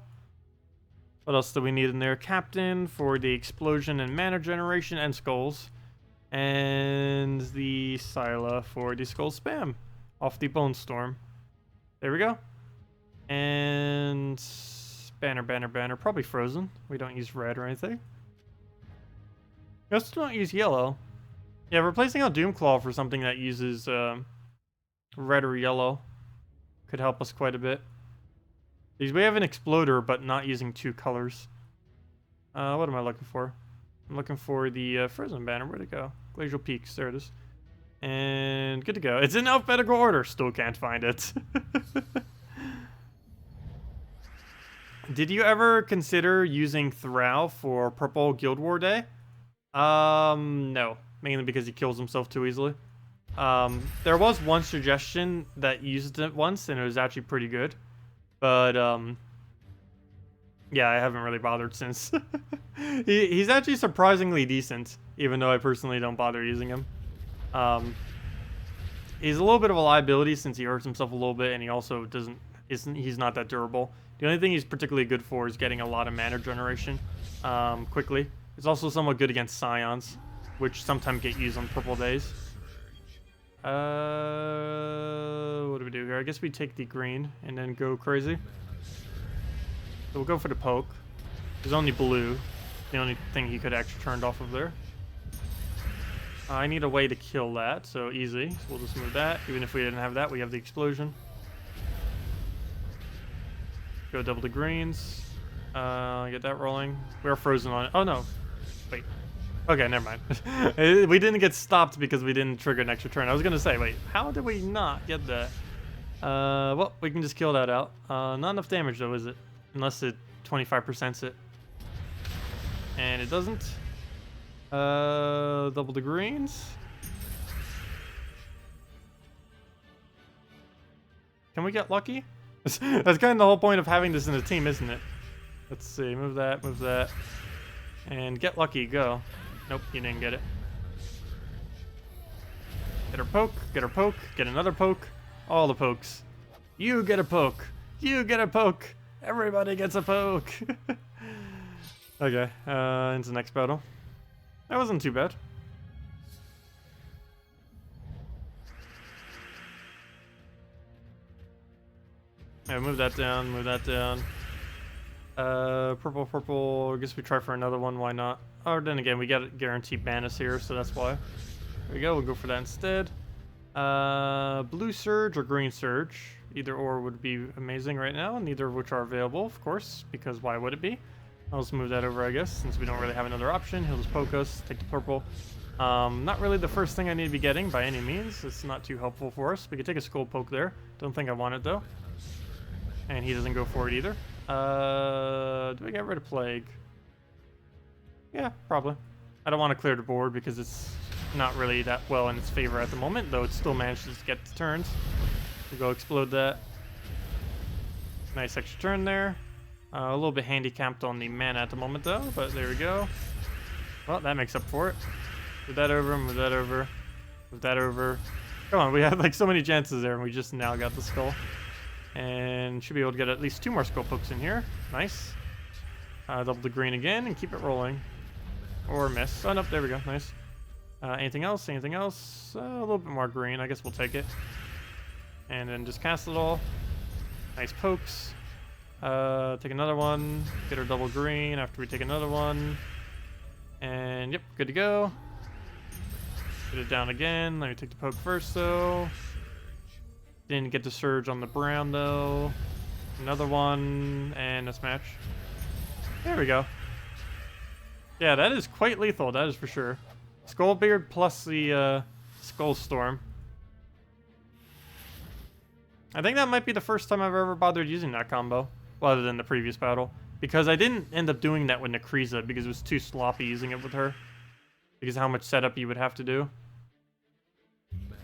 What else do we need in there? Captain for the explosion and mana generation and skulls. And the Scylla for the skull spam off the Bone Storm. There we go. And banner. Probably frozen. We don't use red or anything. We also don't use yellow. Yeah, replacing out Doomclaw for something that uses red or yellow could help us quite a bit. Because we have an Exploder, but not using 2 colors. What am I looking for? I'm looking for the Frozen banner. Where'd it go? Glacial Peaks. There it is. And good to go. It's in alphabetical order. Still can't find it. Did you ever consider using Thrall for Purple Guild War Day? No. Mainly because he kills himself too easily. There was one suggestion that used it once, and it was actually pretty good. But, yeah, I haven't really bothered since. He's actually surprisingly decent, even though I personally don't bother using him. He's a little bit of a liability since he hurts himself a little bit, and he also he's not that durable. The only thing he's particularly good for is getting a lot of mana generation quickly. It's also somewhat good against Scions, which sometimes get used on purple days. What do we do here? I guess we take the green and then go crazy. So we'll go for the poke. There's only blue. The only thing he could actually turned off of there. I need a way to kill that, so easy. So we'll just move that. Even if we didn't have that, we have the explosion. Go double the greens. Get that rolling. We're frozen on it. Oh no. Wait. Okay, never mind. We didn't get stopped because we didn't trigger an extra turn. I was gonna say, wait, how did we not get that? Well, we can just kill that out. Not enough damage though, is it? Unless it 25%s it. And it doesn't. Double the greens. Can we get lucky? That's kind of the whole point of having this in a team, isn't it? Let's see, move that. And get lucky, go. Nope, you didn't get it. Get her poke, get another poke. All the pokes. You get a poke. You get a poke. Everybody gets a poke. Okay, into the next battle. That wasn't too bad. Yeah, move that down, purple. I guess we try for another one, why not? Oh, then again, we got guaranteed banners here, so that's why. There we go, we'll go for that instead. Blue Surge or Green Surge. Either or would be amazing right now, neither of which are available, of course, because why would it be? I'll just move that over, I guess, since we don't really have another option. He'll just poke us, take the purple. Not really the first thing I need to be getting by any means. It's not too helpful for us. We could take a skull poke there. Don't think I want it, though. And he doesn't go for it either. Do we get rid of Plague? Yeah, probably. I don't want to clear the board because it's not really that well in its favor at the moment, though it still manages to get the turns. We'll go explode that. Nice extra turn there. A little bit handicapped on the mana at the moment, though, but there we go. Well, that makes up for it. Move that over, move that over, move that over. Come on, we had like so many chances there, and we just now got the skull. And should be able to get at least 2 more skull pokes in here. Nice. Double the green again and keep it rolling. Or miss. Oh, nope, there we go. Nice. Anything else? Anything else? A little bit more green. I guess we'll take it. And then just cast it all. Nice pokes. Take another one. Get our double green after we take another one. And yep, good to go. Get it down again. Let me take the poke first, though. Didn't get the surge on the brown, though. Another one, and a smash. There we go. Yeah, that is quite lethal, that is for sure. Skullbeard plus the Skull Storm. I think that might be the first time I've ever bothered using that combo, well, other than the previous battle. Because I didn't end up doing that with Nekriza because it was too sloppy using it with her. Because of how much setup you would have to do.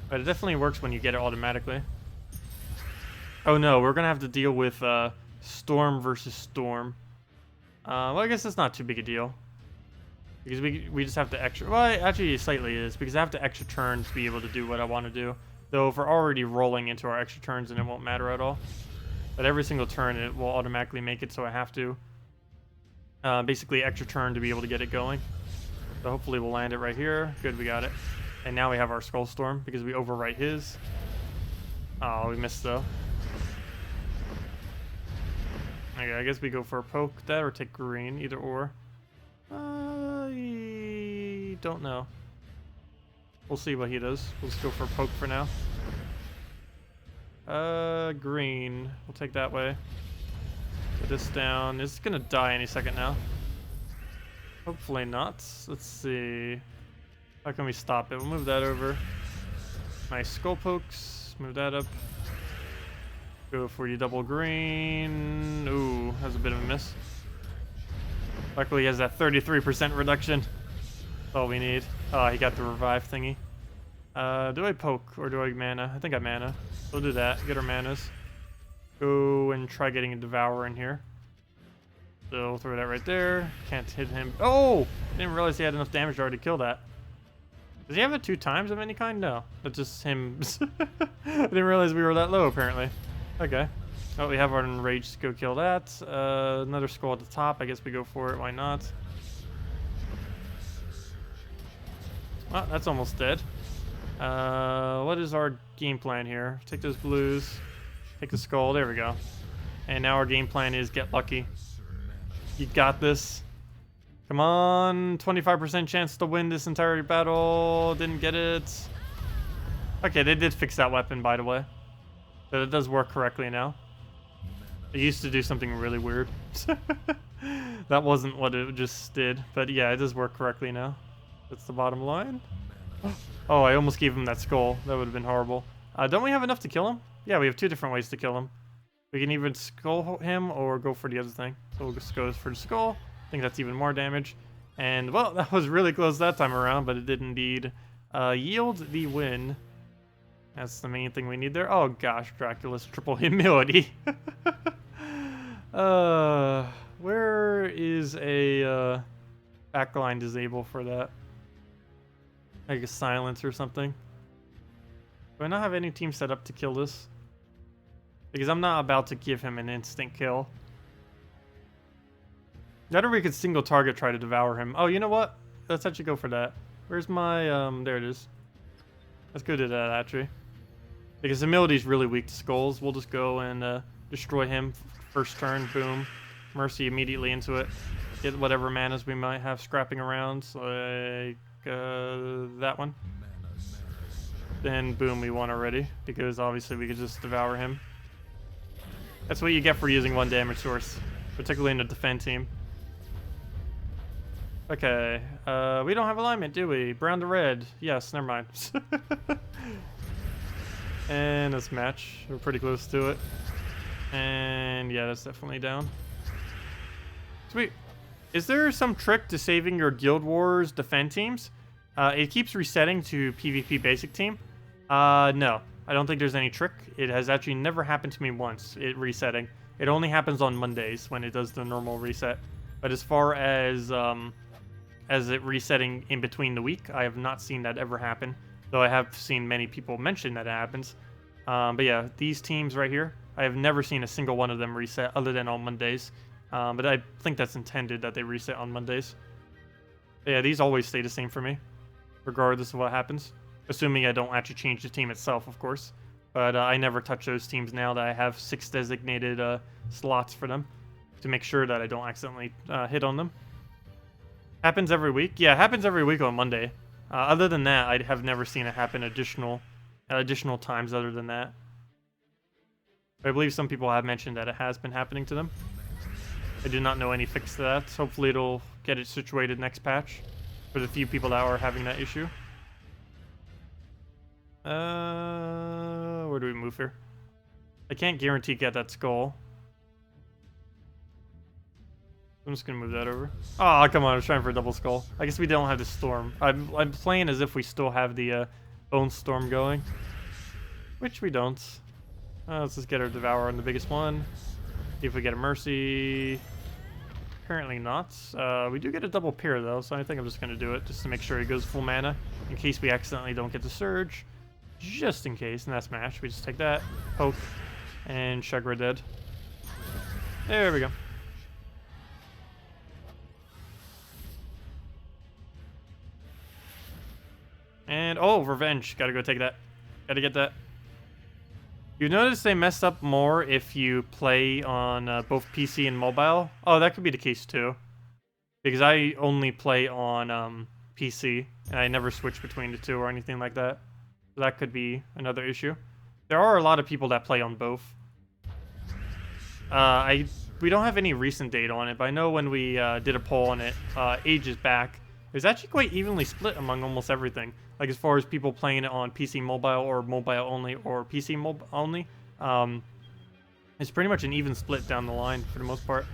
But it definitely works when you get it automatically. Oh no, we're gonna have to deal with Storm versus Storm. Well, I guess that's not too big a deal. Because we just have to extra... Well, actually, it slightly is. Because I have to extra turn to be able to do what I want to do. Though, if we're already rolling into our extra turns, then it won't matter at all. But every single turn, it will automatically make it so I have to. Basically, extra turn to be able to get it going. So hopefully we'll land it right here. Good, we got it. And now we have our Skull Storm because we overwrite his. Oh, we missed, though. Okay, I guess we go for a poke that or take green, either or. I don't know. We'll see what he does. We'll just go for a poke for now. Green. We'll take that way. Put this down. It's gonna die any second now. Hopefully not. Let's see. How can we stop it? We'll move that over. Nice skull pokes. Move that up. Go for the double green. Ooh, that's a bit of a miss. Luckily he has that 33% reduction. That's all we need. Oh, he got the revive thingy. Do I poke or do I mana? I think I mana. We'll do that. Get our manas. Go and try getting a Devour in here. So we'll throw that right there. Can't hit him. Oh! I didn't realize he had enough damage to already kill that. Does he have it 2 times of any kind? No. That's just him. I didn't realize we were that low, apparently. Okay. Oh, we have our Enrage to go kill that. Another skull at the top. I guess we go for it. Why not? Well, that's almost dead. What is our game plan here? Take those blues. Take the skull. There we go. And now our game plan is get lucky. You got this. Come on. 25% chance to win this entire battle. Didn't get it. Okay, they did fix that weapon, by the way. So it does work correctly now. It used to do something really weird. That wasn't what it just did. But yeah, it does work correctly now. That's the bottom line. Oh, I almost gave him that skull. That would have been horrible. Don't we have enough to kill him? Yeah, we have 2 different ways to kill him. We can either skull him or go for the other thing. So we'll just go for the skull. I think that's even more damage. And, well, that was really close that time around, but it did indeed yield the win. That's the main thing we need there. Oh, gosh, Dracula's triple humility. Where is a backline disable for that? Like a silence or something. Do I not have any team set up to kill this? Because I'm not about to give him an instant kill. That or we could single target try to devour him. Oh, you know what? Let's actually go for that. Where's my, there it is. Let's go do that, actually. Because Humility's really weak to skulls. We'll just go and destroy him first turn. Boom. Mercy immediately into it. Get whatever manas we might have scrapping around. Like that one. Then boom, we won already. Because obviously we could just devour him. That's what you get for using 1 damage source. Particularly in the defend team. Okay. We don't have alignment, do we? Brown to red. Yes, never mind. And let's match. We're pretty close to it. And yeah, that's definitely down. Sweet. Is there some trick to saving your Guild Wars defend teams? It keeps resetting to PvP basic team. No. I don't think there's any trick. It has actually never happened to me once, it resetting. It only happens on Mondays when it does the normal reset. But as far as it resetting in between the week, I have not seen that ever happen. Though I have seen many people mention that it happens. But yeah, these teams right here, I have never seen a single one of them reset other than on Mondays. But I think that's intended that they reset on Mondays. But yeah, these always stay the same for me, regardless of what happens. Assuming I don't actually change the team itself, of course. But I never touch those teams now that I have 6 designated slots for them to make sure that I don't accidentally hit on them. Happens every week? Yeah, it happens every week on Monday. Other than that, I have never seen it happen additional times other than that. But I believe some people have mentioned that it has been happening to them. I do not know any fix to that. Hopefully it'll get it situated next patch for the few people that are having that issue. Where do we move here? I can't guarantee get that skull. I'm just gonna move that over. Oh, come on, I was trying for a double skull. I guess we don't have the storm. I'm playing as if we still have the bone storm going. Which we don't. Let's just get our devour on the biggest one. See if we get a mercy. Apparently not. We do get a double pair though, so I think I'm just gonna do it just to make sure he goes full mana in case we accidentally don't get the surge. Just in case, and that's smash. We just take that, poke, and Shagra dead. There we go. And oh, revenge. Gotta go take that. Gotta get that. You notice they messed up more if you play on both PC and mobile. Oh, that could be the case too. Because I only play on PC, and I never switch between the two or anything like that. So that could be another issue. There are a lot of people that play on both. We don't have any recent data on it, but I know when we did a poll on it ages back, it was actually quite evenly split among almost everything. Like as far as people playing it on PC mobile or mobile only or PC only, it's pretty much an even split down the line for the most part.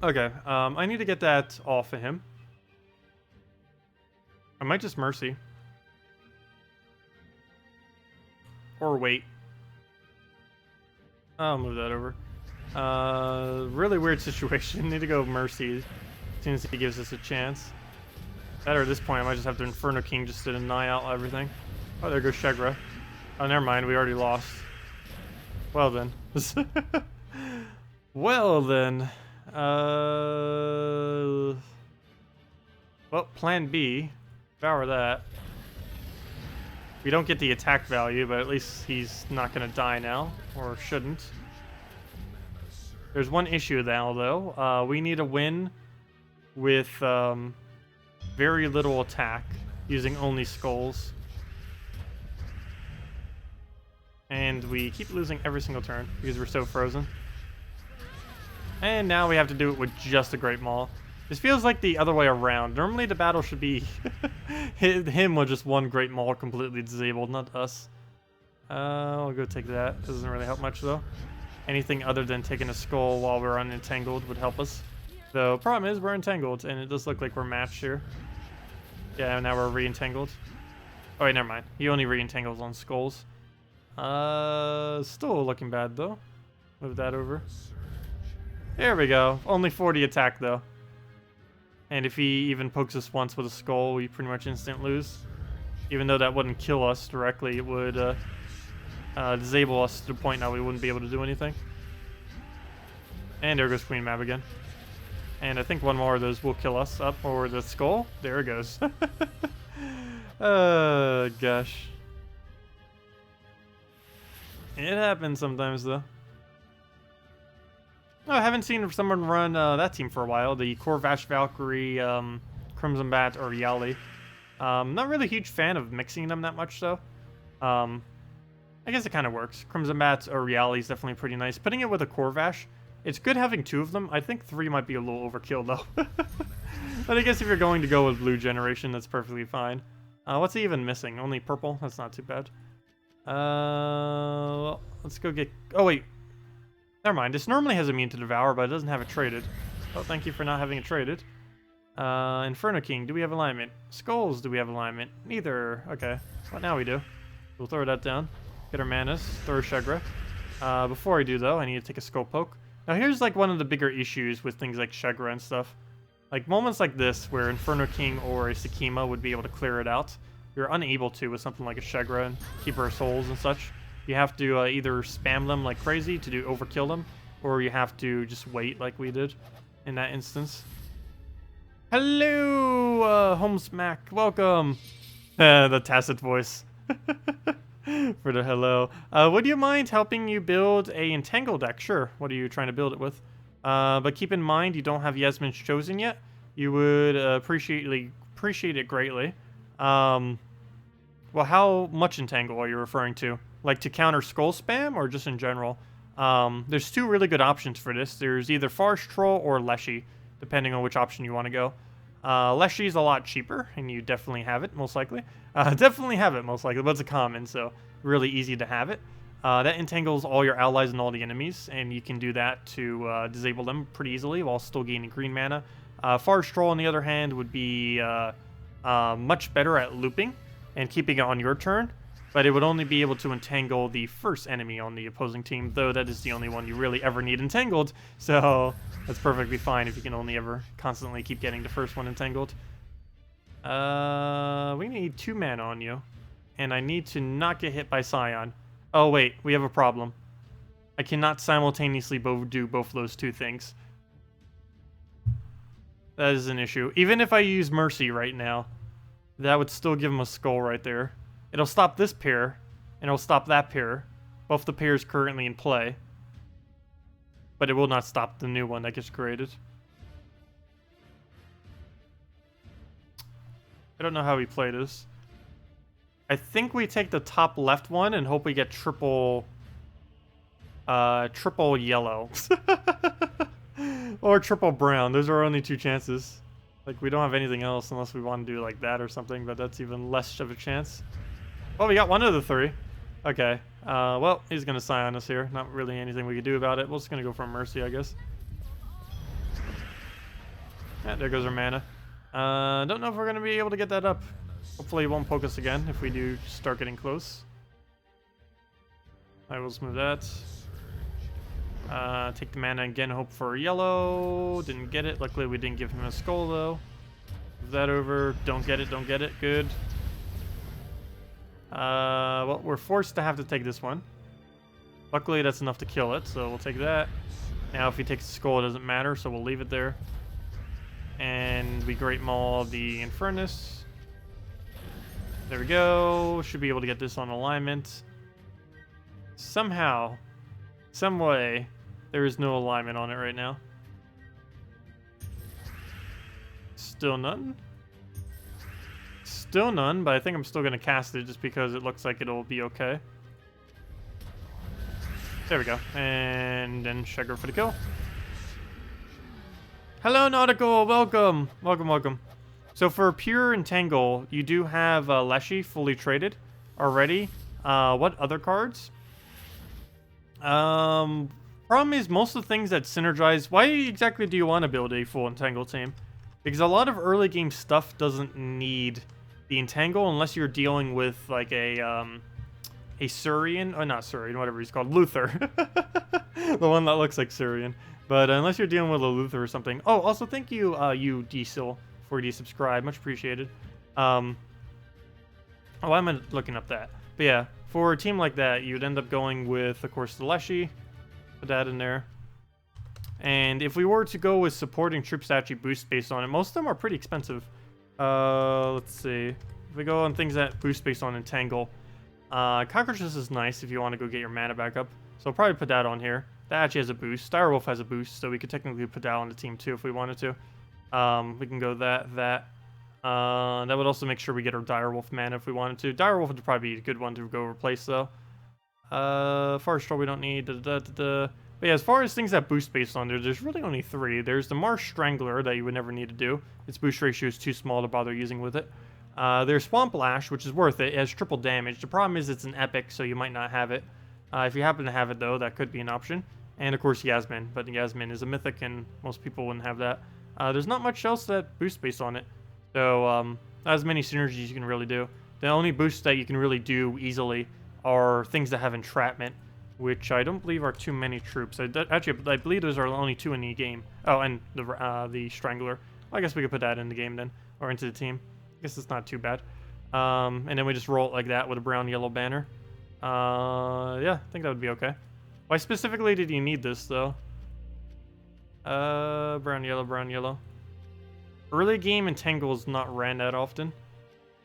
Okay, I need to get that off of him. I might just mercy. Or wait. I'll move that over. Really weird situation. Need to go mercy as soon as he gives us a chance. That or at this point I might just have to Inferno King just to deny out everything. Oh, there goes Shagra. Oh, never mind. We already lost. Well then. Well then. Well, plan B. Devour that. We don't get the attack value, but at least he's not going to die now. Or shouldn't. There's one issue now, though. We need a win with very little attack, using only skulls. And we keep losing every single turn because we're so frozen. And now we have to do it with just a Great Maul. This feels like the other way around. Normally the battle should be him with just one Great Maul completely disabled, not us. I'll go take that. Doesn't really help much though. Anything other than taking a skull while we're unentangled would help us. The problem is we're entangled, and it does look like we're matched here. Yeah, now we're re-entangled. Oh wait, never mind. He only re-entangles on skulls. Still looking bad though. Move that over. There we go. Only 40 attack though. And if he even pokes us once with a skull, we pretty much instant lose. Even though that wouldn't kill us directly, it would disable us to the point that we wouldn't be able to do anything. And there goes Queen Mab again. And I think one more of those will kill us. Up or the skull. There it goes. Oh, gosh. It happens sometimes, though. Oh, I haven't seen someone run that team for a while. The Corvash Valkyrie, Crimson Bat, or Yali. Not really a huge fan of mixing them that much, though. I guess it kind of works. Crimson Bat or Yali is definitely pretty nice. Putting it with a Corvash, it's good having 2 of them. I think 3 might be a little overkill, though. But I guess if you're going to go with blue generation, that's perfectly fine. What's he even missing? Only purple? That's not too bad. Let's go get... Oh, wait. Never mind. This normally has immune to devour, but it doesn't have it traded. Oh, thank you for not having it traded. Inferno King, do we have alignment? Skulls, do we have alignment? Neither. Okay. Well, now we do. We'll throw that down. Get our manas. Throw Shagra. Before I do, though, I need to take a skull poke. Now, here's like one of the bigger issues with things like Shagra and stuff. Like moments like this, where Inferno King or a Sakima would be able to clear it out, you're unable to with something like a Shagra and Keeper of Souls and such. You have to either spam them like crazy to do overkill them, or you have to just wait like we did in that instance. Hello, Homesmack, welcome. The Tacet voice for the hello. Would you mind helping you build a Entangle deck? Sure. What are you trying to build it with? But keep in mind you don't have Yasmin's Chosen yet. You would appreciate it greatly. Well, how much Entangle are you referring to? Like to counter Skull Spam or just in general? There's two really good options for this. There's either Forest Troll or Leshy, depending on which option you want to go. Leshy's a lot cheaper, and you definitely have it, most likely. But it's a common, so really easy to have it. That entangles all your allies and all the enemies, and you can do that to disable them pretty easily while still gaining green mana. Forest Troll, on the other hand, would be much better at looping and keeping it on your turn, but it would only be able to entangle the first enemy on the opposing team, though that is the only one you really ever need entangled, so that's perfectly fine if you can only ever constantly keep getting the first one entangled. We need 2 mana on you, and I need to not get hit by Scion. Oh wait, we have a problem. I cannot simultaneously do both those 2 things. That is an issue. Even if I use Mercy right now, that would still give him a skull right there. It'll stop this pair, and it'll stop that pair. Both the pairs currently in play. But it will not stop the new one that gets created. I don't know how we play this. I think we take the top left one and hope we get triple yellow. Or triple brown. Those are our only 2 chances. Like, we don't have anything else unless we want to do like that or something, but that's even less of a chance. Well, we got one of the 3. Okay. Well, he's going to Scion us here. Not really anything we could do about it. We're just going to go for Mercy, I guess. Yeah, there goes our mana. Don't know if we're going to be able to get that up. Hopefully it won't poke us again if we do start getting close. I will smooth that. Take the mana again, hope for yellow. Didn't get it. Luckily we didn't give him a skull though. Move that over. Don't get it, don't get it. Good. Well, we're forced to have to take this one. Luckily that's enough to kill it, so we'll take that. Now if he takes the skull it doesn't matter, so we'll leave it there. And we Great Maul the Infernus. There we go. Should be able to get this on alignment. Somehow, some way, there is no alignment on it right now. Still none? Still none, but I think I'm still going to cast it just because it looks like it'll be okay. There we go. And then Sugar for the kill. Hello, Nautical. Welcome. Welcome, welcome. So for pure Entangle, you do have Leshy fully traded already. What other cards? Problem is most of the things that synergize. Why exactly do you want to build a full Entangle team? Because a lot of early game stuff doesn't need the Entangle unless you're dealing with like a Surian, or not Surian, whatever he's called, Luther. The one that looks like Surian. But unless you're dealing with a Luther or something. Oh, also thank you, you Diesel, for desubscribe. Much appreciated. Oh, why am I looking up that? But yeah, for a team like that, you'd end up going with, of course, the Leshy. Put that in there. And if we were to go with supporting troops that actually boost based on it, most of them are pretty expensive. Let's see. If we go on things that boost based on Entangle, Cockroaches is nice if you want to go get your mana back up. So I'll probably put that on here. That actually has a boost. Direwolf has a boost, so we could technically put that on the team too if we wanted to. We can go that. That would also make sure we get our Direwolf mana if we wanted to. Direwolf would probably be a good one to go replace though. Forest Troll we don't need. But yeah, as far as things that boost based on there's really only 3. There's the Marsh Strangler that you would never need to do. Its boost ratio is too small to bother using with it. There's Swamp Lash, which is worth it. It has triple damage. The problem is it's an epic, so you might not have it. If you happen to have it though, that could be an option. And of course Yasmin, but Yasmin is a mythic and most people wouldn't have that. There's not much else that boosts based on it. So not as many synergies you can really do. The only boosts that you can really do easily are things that have entrapment, which I don't believe are too many troops. Actually, I believe those are only 2 in the game. Oh, and the Strangler. Well, I guess we could put that in the game then, or into the team. I guess it's not too bad. And then we just roll it like that with a brown-yellow banner. Yeah, I think that would be okay. Why specifically did you need this, though? Brown, yellow, brown, yellow. Early game Entangle is not ran that often.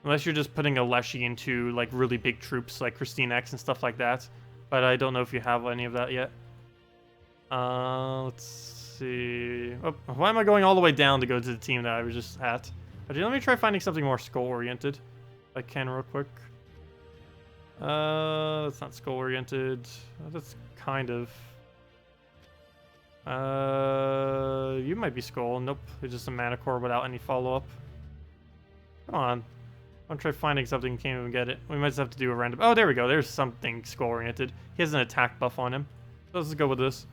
Unless you're just putting a Leshy into, like, really big troops, like KrissTigger and stuff like that. But I don't know if you have any of that yet. Let's see. Oh, why am I going all the way down to go to the team that I was just at? Actually, let me try finding something more skull-oriented. If I can real quick. That's not skull-oriented. That's kind of... you might be skull. Nope, it's just a mana core without any follow-up. Come on. I'm trying finding something, can't even get it. We might just have to do a random... Oh, there we go. There's something skull-oriented. He has an attack buff on him. So let's just go with this.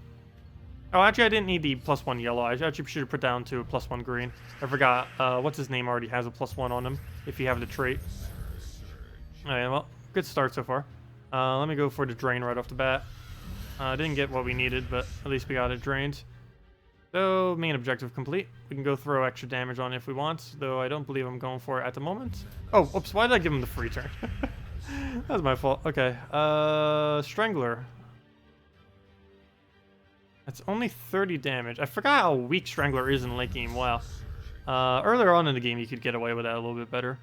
Oh, actually, I didn't need the +1 yellow. I actually should have put down to a +1 green. I forgot. What's his name already has a +1 on him, if you have the trait. Alright, well, good start so far. Let me go for the drain right off the bat. Didn't get what we needed, but at least we got it drained. So, main objective complete. We can go throw extra damage on it if we want, though I don't believe I'm going for it at the moment. Oh, oops, why did I give him the free turn? That was my fault. Okay, Strangler. That's only 30 damage. I forgot how weak Strangler is in late game. Wow. Earlier on in the game, you could get away with that a little bit better.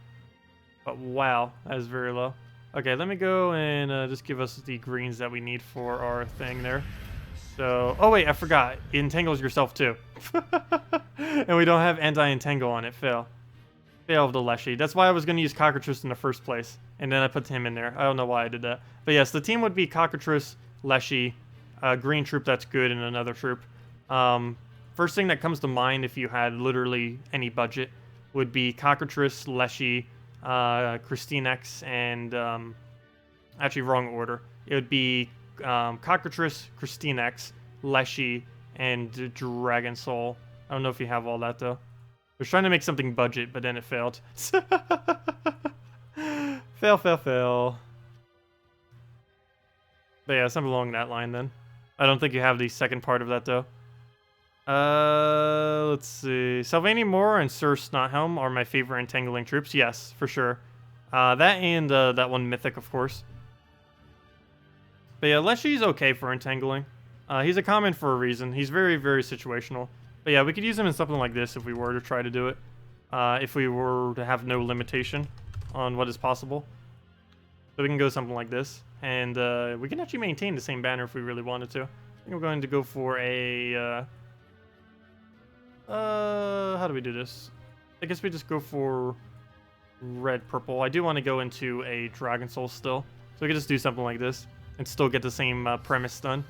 But wow, that is very low. Okay, let me go and just give us the greens that we need for our thing there. So, oh wait, I forgot. It entangles yourself too. And we don't have anti-entangle on it. Fail. Fail of the Leshy. That's why I was going to use Cockatrice in the first place. And then I put him in there. I don't know why I did that. But yes, the team would be Cockatrice, Leshy, green troop that's good, and another troop. First thing that comes to mind if you had literally any budget would be Cockatrice, Leshy, KrissTigger, and actually wrong order. It would be Cockatrice, KrissTigger, Leshy, and Dragon Soul. I don't know if you have all that though. I was trying to make something budget, but then it failed. Fail, fail, fail. But yeah, something along that line then. I don't think you have the second part of that though. Let's see. Sylvania Moore and Sir Snothelm are my favorite entangling troops. Yes, for sure. That and that one Mythic, of course. But yeah, Leshy's okay for entangling. He's a common for a reason. He's very, very situational. But yeah, we could use him in something like this if we were to try to do it. If we were to have no limitation on what is possible. So we can go something like this. And we can actually maintain the same banner if we really wanted to. I think I'm going to go for a... how do we do this? I guess we just go for red, purple. I do want to go into a Dragon Soul still. So we can just do something like this and still get the same premise done.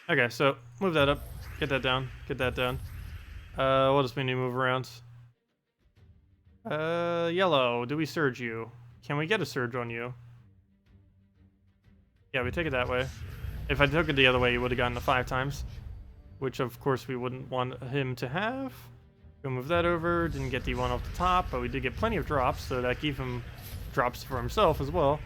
Okay, so move that up. Get that down. Get that down. What else we need to move around? Yellow. Do we surge you? Can we get a surge on you? Yeah, we take it that way. If I took it the other way, you would have gotten the 5 times. Which, of course, we wouldn't want him to have. Go move that over. Didn't get the one off the top, but we did get plenty of drops, so that gave him drops for himself as well.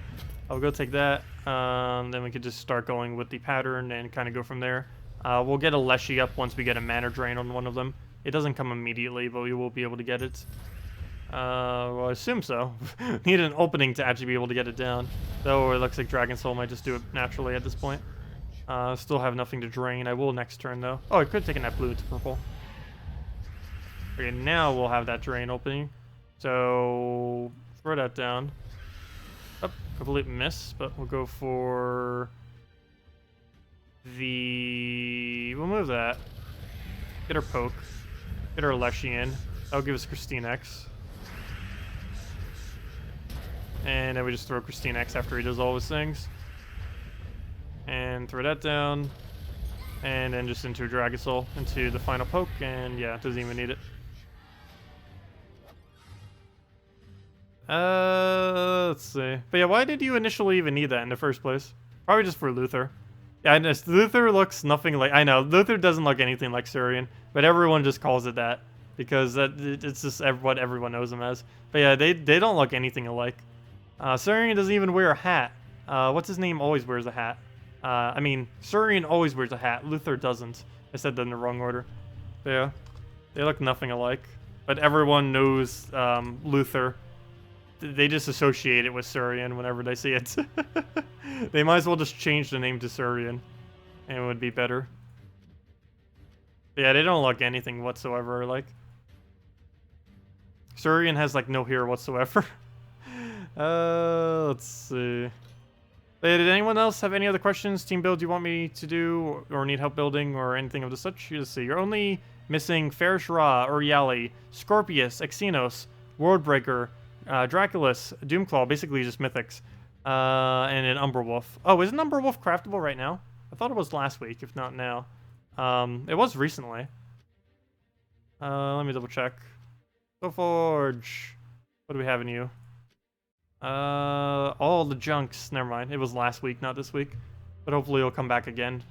I'll go take that. Then we could just start going with the pattern and kind of go from there. We'll get a Leshy up once we get a mana drain on one of them. It doesn't come immediately, but we will be able to get it. Well, I assume so. Need an opening to actually be able to get it down. Though it looks like Dragon Soul might just do it naturally at this point. Still have nothing to drain. I will next turn, though. Oh, I could have taken that blue to purple. Okay, now we'll have that drain opening. So, throw that down. Oh, complete miss, but we'll go for the... We'll move that. Get our poke. Get our Leshy in. That'll give us KrissTigger. And then we just throw KrissTigger after he does all his things. And throw that down. And then just into a Dragon Soul, into the final poke, and yeah, it doesn't even need it. Let's see. But yeah, why did you initially even need that in the first place? Probably just for Luther. Yeah, I know, Luther looks nothing like... I know, Luther doesn't look anything like Surian, but everyone just calls it that. Because it's just what everyone knows him as. But yeah, they don't look anything alike. Surian doesn't even wear a hat. What's his name always wears a hat? I mean, Surian always wears a hat. Luther doesn't. I said that in the wrong order. But yeah, they look nothing alike. But everyone knows Luther. They just associate it with Surian whenever they see it. They might as well just change the name to Surian. And it would be better. But yeah, they don't look anything whatsoever like. Surian has like no hair whatsoever. Let's see. Hey, did anyone else have any other questions? Team build you want me to do or need help building or anything of the such? Let's see. You're only missing Farish Ra, Uriali, Scorpius, Exynos, Worldbreaker, Draculus, Doomclaw, basically just mythics, and an Umberwolf. Oh, isn't Umberwolf craftable right now? I thought it was last week, if not now. It was recently. Let me double check. Go Forge. What do we have in you? All the junks. Never mind. It was last week, not this week. But hopefully it'll come back again.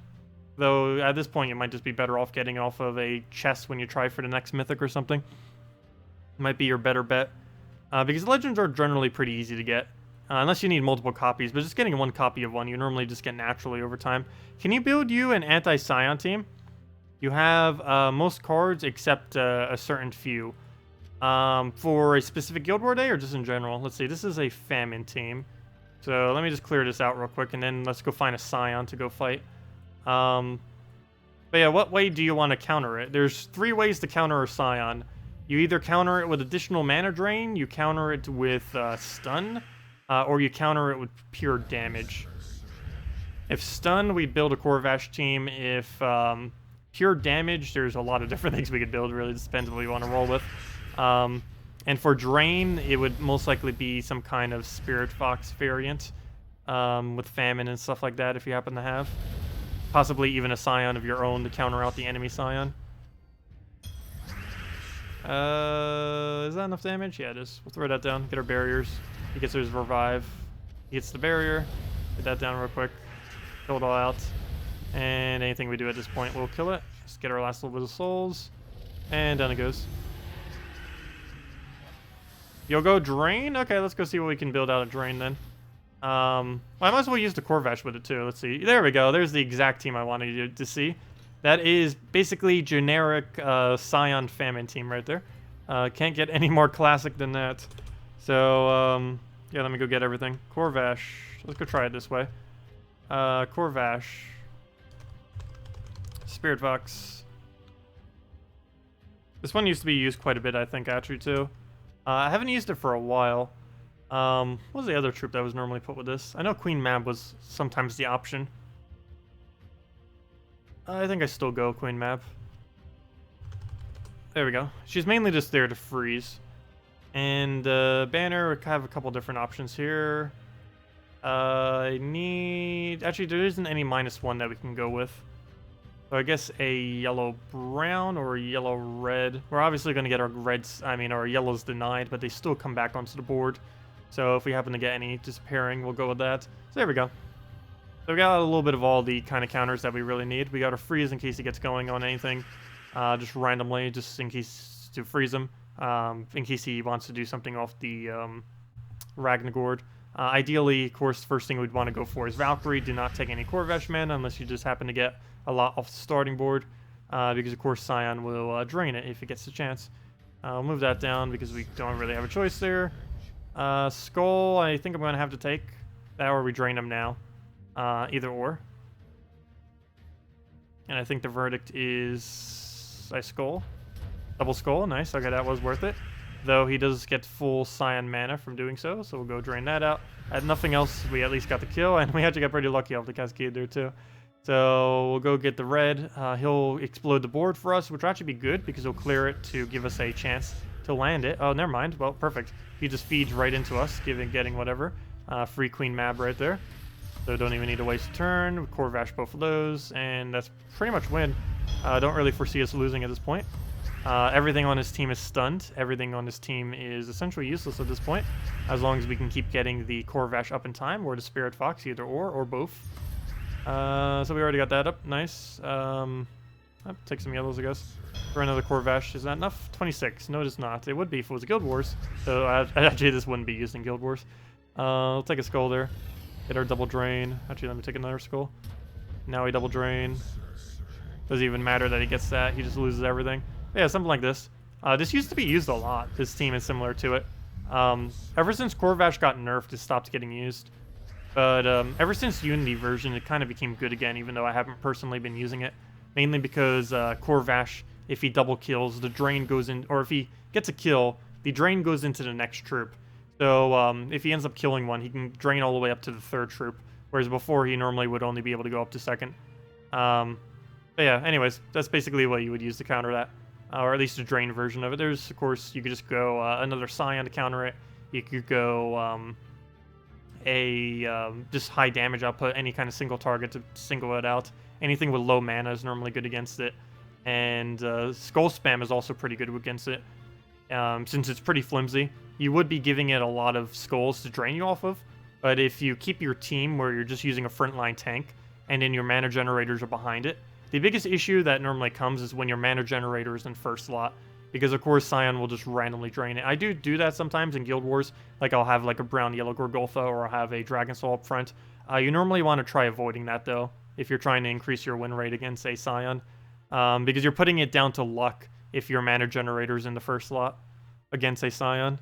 Though, at this point, you might just be better off getting off of a chest when you try for the next mythic or something. Might be your better bet. Because legends are generally pretty easy to get. Unless you need multiple copies. But just getting one copy of one, you normally just get naturally over time. Can you build you an anti-Scion team? You have most cards except a certain few. For a specific Guild War day or just in general? Let's see, this is a famine team. So let me just clear this out real quick and then let's go find a Scion to go fight. But yeah, what way do you want to counter it? There's 3 ways to counter a Scion. You either counter it with additional mana drain, you counter it with stun, or you counter it with pure damage. If stun, we'd build a Corvash team. If pure damage, there's a lot of different things we could build, really just depends what we want to roll with. And for drain, it would most likely be some kind of Spirit Fox variant with famine and stuff like that if you happen to have. Possibly even a Scion of your own to counter out the enemy Scion. Is that enough damage? Yeah, it is. We'll throw that down, get our barriers. He gets his revive. He gets the barrier. Get that down real quick. Kill it all out. And anything we do at this point will kill it. Just get our last little bit of souls. And down it goes. You'll go drain? Okay, let's go see what we can build out of drain then. I might as well use the Corvash with it too. Let's see. There we go. There's the exact team I wanted you to see. That is basically generic Scion Famine team right there. Can't get any more classic than that. So, yeah, let me go get everything. Corvash. Let's go try it this way. Corvash. Spirit Fox. This one used to be used quite a bit, I think, actually, too. I haven't used it for a while. What was the other troop that was normally put with this? I know Queen Mab was sometimes the option. I think I still go Queen Mab. There we go. She's mainly just there to freeze. And Banner, we have a couple different options here. I need... Actually, there isn't any -1 that we can go with. So I guess a yellow-brown or a yellow-red. We're obviously going to get our reds, our yellows denied, but they still come back onto the board. So if we happen to get any disappearing, we'll go with that. So there we go. So we got a little bit of all the kind of counters that we really need. We got a freeze in case he gets going on anything. Just randomly, just in case to freeze him. In case he wants to do something off the Ragnagord. Ideally, of course, the first thing we'd want to go for is Valkyrie. Do not take any Corvash mana unless you just happen to get a lot off the starting board. Because, of course, Scion will drain it if it gets the chance. I'll move that down because we don't really have a choice there. Skull, I think I'm going to have to take. That or we drain him now. Either or. And I think the verdict is... I Skull. Double Skull, nice. Okay, that was worth it. Though he does get full Scion mana from doing so, so we'll go drain that out. At nothing else, we at least got the kill, and we actually got pretty lucky off the Cascade there too. So we'll go get the red. He'll explode the board for us, which will actually be good because he'll clear it to give us a chance to land it. Oh, never mind. Well, perfect. He just feeds right into us, getting whatever. Free Queen Mab right there. So don't even need to waste a turn. Corvash both of those, and that's pretty much win. Don't really foresee us losing at this point. Everything on his team is stunned. Everything on his team is essentially useless at this point. As long as we can keep getting the Corvash up in time, or the Spirit Fox, either or both. So we already got that up. Nice. I'll take some yellows, I guess. For another Corvash. Is that enough? 26. No, it is not. It would be if it was Guild Wars. So actually, this wouldn't be used in Guild Wars. We'll take a skull there. Get our double drain. Actually, let me take another skull. Now we double drain. Doesn't even matter that he gets that. He just loses everything. But yeah, something like this. This used to be used a lot. This team is similar to it. Ever since Corvash got nerfed, it stopped getting used. But ever since Unity version, it kind of became good again, even though I haven't personally been using it. Mainly because Corvash, if he double kills, the drain goes in, or if he gets a kill, the drain goes into the next troop. So if he ends up killing one, he can drain all the way up to the third troop. Whereas before, he normally would only be able to go up to second. But yeah, anyways, that's basically what you would use to counter that. Or at least a drain version of it. There's, of course, you could just go another Scion to counter it. You could go just high damage output, any kind of single target to single it out. Anything with low mana is normally good against it. And Skull Spam is also pretty good against it. Since it's pretty flimsy, you would be giving it a lot of skulls to drain you off of. But if you keep your team where you're just using a frontline tank, and then your mana generators are behind it, the biggest issue that normally comes is when your mana generator is in first slot. Because of course Scion will just randomly drain it. I do that sometimes in Guild Wars. Like I'll have like a brown yellow Gorgolfa or I'll have a Dragon Soul up front. You normally want to try avoiding that though, if you're trying to increase your win rate against a Scion. Because you're putting it down to luck if your mana generator is in the first slot against a Scion.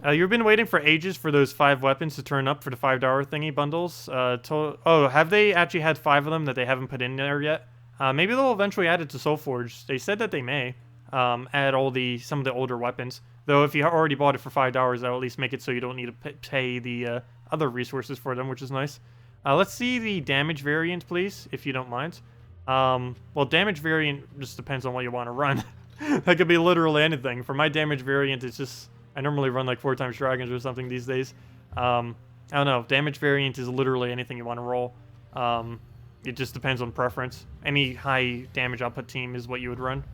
You've been waiting for ages for those 5 weapons to turn up for the $5 thingy bundles. Oh, have they actually had 5 of them that they haven't put in there yet? Maybe they'll eventually add it to Soulforge. They said that they may add some of the older weapons. Though if you already bought it for $5, that'll at least make it so you don't need to pay the other resources for them, which is nice. Let's see the damage variant, please, if you don't mind. Well, damage variant just depends on what you want to run. That could be literally anything. For my damage variant, it's just... I normally run like 4 times dragons or something these days. I don't know. Damage variant is literally anything you want to roll. It just depends on preference. Any high damage output team is what you would run.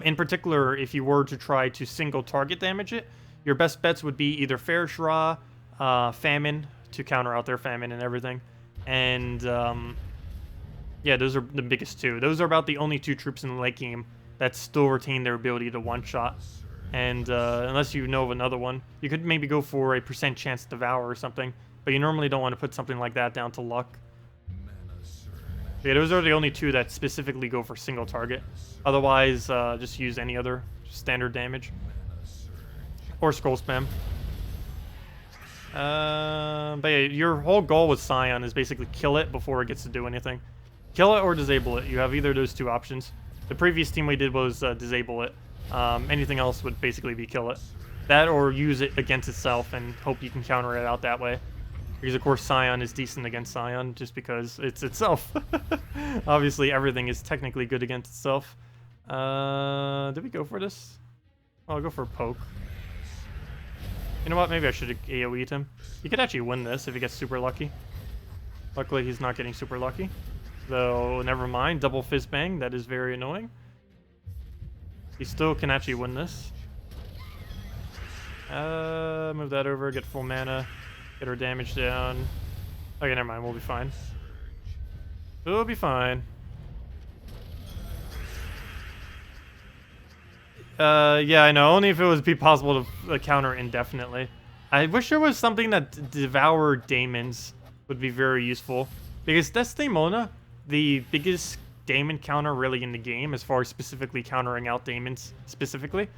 In particular, if you were to try to single target damage it, your best bets would be either Fairish Ra, Famine, to counter out their Famine and everything. And yeah, those are the biggest 2. Those are about the only 2 troops in the late game that still retain their ability to one-shot. And unless you know of another one, you could maybe go for a % chance to devour or something, but you normally don't want to put something like that down to luck. Yeah, those are the only 2 that specifically go for single target. Otherwise, just use any other standard damage. Or Skull Spam. But yeah, your whole goal with Scion is basically kill it before it gets to do anything. Kill it or disable it. You have either of those 2 options. The previous team we did was disable it. Anything else would basically be kill it. That or use it against itself and hope you can counter it out that way. Because of course Scion is decent against Scion just because it's itself. Obviously everything is technically good against itself. Did we go for this? I'll go for a poke. You know what? Maybe I should have AoE'd him. He could actually win this if he gets super lucky. Luckily he's not getting super lucky. Though, never mind. Double Fizz Bang. That is very annoying. He still can actually win this. Move that over, get full mana, get our damage down. Okay, never mind, we'll be fine. We'll be fine. Yeah, I know, only if it would be possible to counter indefinitely. I wish there was something that devoured daemons would be very useful. Because Desdemona, the biggest daemon counter really in the game, as far as specifically countering out daemons specifically,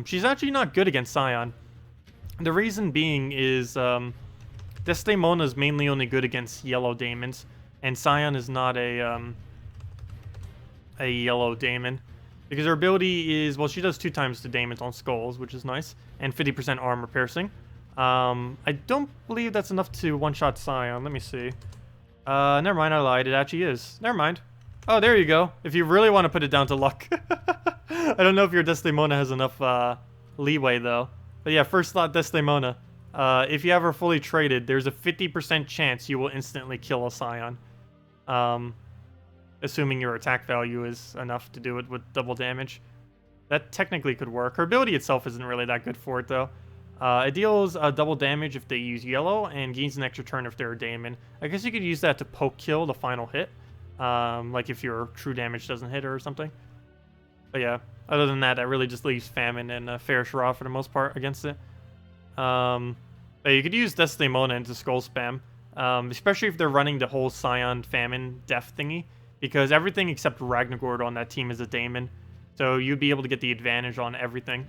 she's actually not good against Scion. The reason being is Desdemona is mainly only good against yellow daemons, and Scion is not a yellow daemon. Because her ability is, well, she does 2 times the daemons on skulls, which is nice, and 50% armor piercing. I don't believe that's enough to one-shot Scion. Let me see. Never mind, I lied. It actually is. Never mind. Oh, there you go. If you really want to put it down to luck. I don't know if your Desdemona has enough leeway, though. But yeah, first slot Desdemona. If you have her fully traded, there's a 50% chance you will instantly kill a Scion. Assuming your attack value is enough to do it with double damage. That technically could work. Her ability itself isn't really that good for it, though. It deals double damage if they use yellow, and gains an extra turn if they're a daemon. I guess you could use that to poke kill the final hit, like if your true damage doesn't hit or something. But yeah, other than that, that really just leaves Famine and Fair Shara for the most part against it. But you could use Desdemona into Skull Spam, especially if they're running the whole Scion Famine Death thingy, because everything except Ragnagord on that team is a daemon, so you'd be able to get the advantage on everything.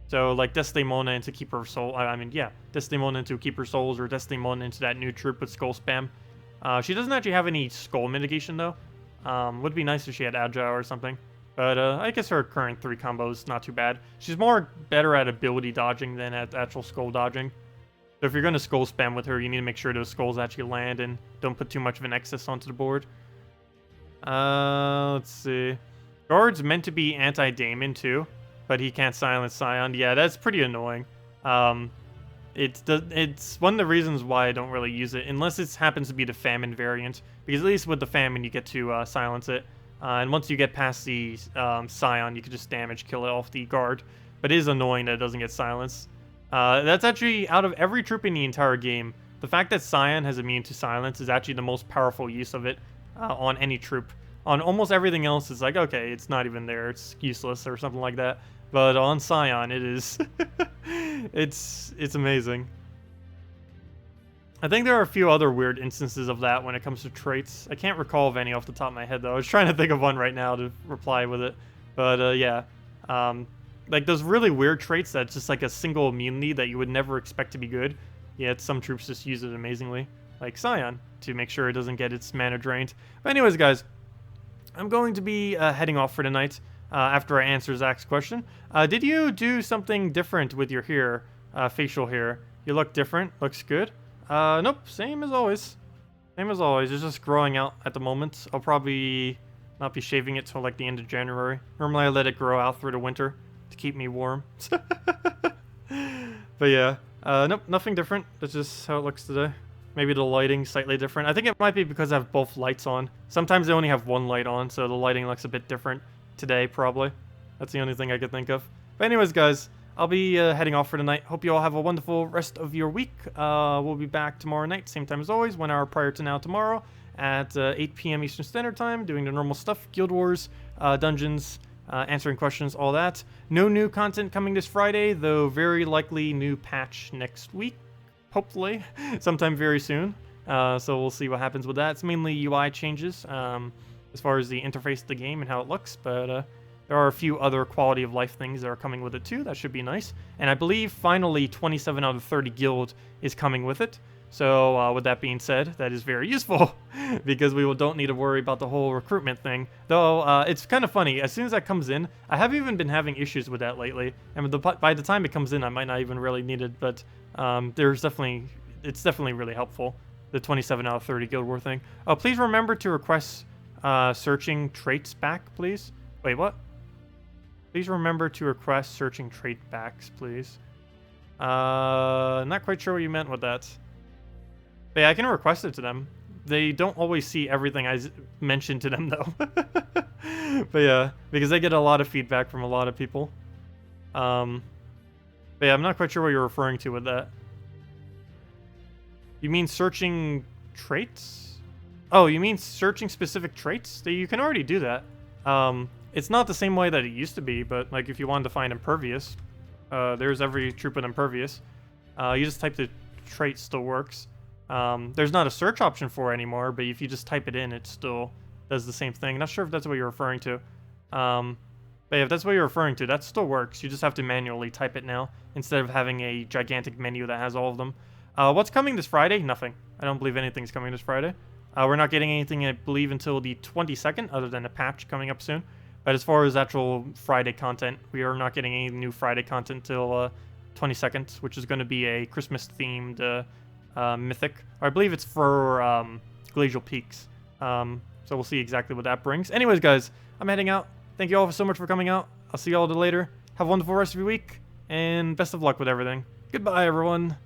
So like Desdemona into Keeper of Soul, Desdemona into Keeper Souls, or Desdemona into that new troop with Skull Spam. She doesn't actually have any Skull mitigation though. Would be nice if she had Agile or something. But I guess her current 3 combo is not too bad. She's more better at ability dodging than at actual skull dodging. So if you're going to skull spam with her, you need to make sure those skulls actually land and don't put too much of an excess onto the board. Let's see. Guard's meant to be anti-Daemon too, but he can't silence Scion. Yeah, that's pretty annoying. It's one of the reasons why I don't really use it, unless it happens to be the Famine variant, because at least with the Famine you get to silence it. And once you get past the Scion, you can just damage kill it off the guard. But it is annoying that it doesn't get silenced. That's actually, out of every troop in the entire game, the fact that Scion has immune to silence is actually the most powerful use of it on any troop. On almost everything else, it's like, okay, it's not even there, it's useless or something like that. But on Scion, it is. it's amazing. I think there are a few other weird instances of that when it comes to traits. I can't recall of any off the top of my head, though. I was trying to think of one right now to reply with it. But, yeah. Like, those really weird traits that's just like a single immunity that you would never expect to be good. Yet some troops just use it amazingly. Like Scion, to make sure it doesn't get its mana drained. But anyways, guys, I'm going to be heading off for tonight after I answer Zach's question. Did you do something different with your hair, facial hair? You look different. Looks good. Nope, same as always. Same as always, it's just growing out at the moment. I'll probably not be shaving it till like the end of January. Normally I let it grow out through the winter to keep me warm. But yeah, nope, nothing different. That's just how it looks today. Maybe the lighting slightly different. I think it might be because I have both lights on. Sometimes they only have one light on, so the lighting looks a bit different today, probably. That's the only thing I could think of. But anyways, guys, I'll be heading off for tonight. Hope you all have a wonderful rest of your week. We'll be back tomorrow night, same time as always, 1 hour prior to now tomorrow at 8 p.m. Eastern Standard Time, doing the normal stuff, Guild Wars, dungeons, answering questions, all that. No new content coming this Friday, though very likely new patch next week, hopefully, sometime very soon. So we'll see what happens with that. It's mainly UI changes as far as the interface of the game and how it looks, but there are a few other quality of life things that are coming with it too. That should be nice. And I believe finally 27 out of 30 guild is coming with it. So with that being said, that is very useful because we don't need to worry about the whole recruitment thing. Though it's kind of funny, as soon as that comes in, I haven't even been having issues with that lately. And by the time it comes in, I might not even really need it. But it's definitely really helpful, the 27 out of 30 guild war thing. Oh, please remember to request searching traits back, please. Wait, what? Please remember to request searching trait backs, please. Not quite sure what you meant with that. But yeah, I can request it to them. They don't always see everything I mentioned to them, though. But yeah, because they get a lot of feedback from a lot of people. But yeah, I'm not quite sure what you're referring to with that. You mean searching traits? Oh, you mean searching specific traits? You can already do that. It's not the same way that it used to be, but like if you wanted to find Impervious, there's every troop with Impervious. You just type the trait, still works. There's not a search option for it anymore, but if you just type it in, it still does the same thing. Not sure if that's what you're referring to. But yeah, if that's what you're referring to, that still works. You just have to manually type it now, instead of having a gigantic menu that has all of them. What's coming this Friday? Nothing. I don't believe anything's coming this Friday. We're not getting anything, I believe, until the 22nd, other than a patch coming up soon. But as far as actual Friday content, we are not getting any new Friday content till 22nd, which is going to be a Christmas-themed mythic. Or I believe it's for Glacial Peaks. So we'll see exactly what that brings. Anyways, guys, I'm heading out. Thank you all so much for coming out. I'll see you all later. Have a wonderful rest of your week, and best of luck with everything. Goodbye, everyone.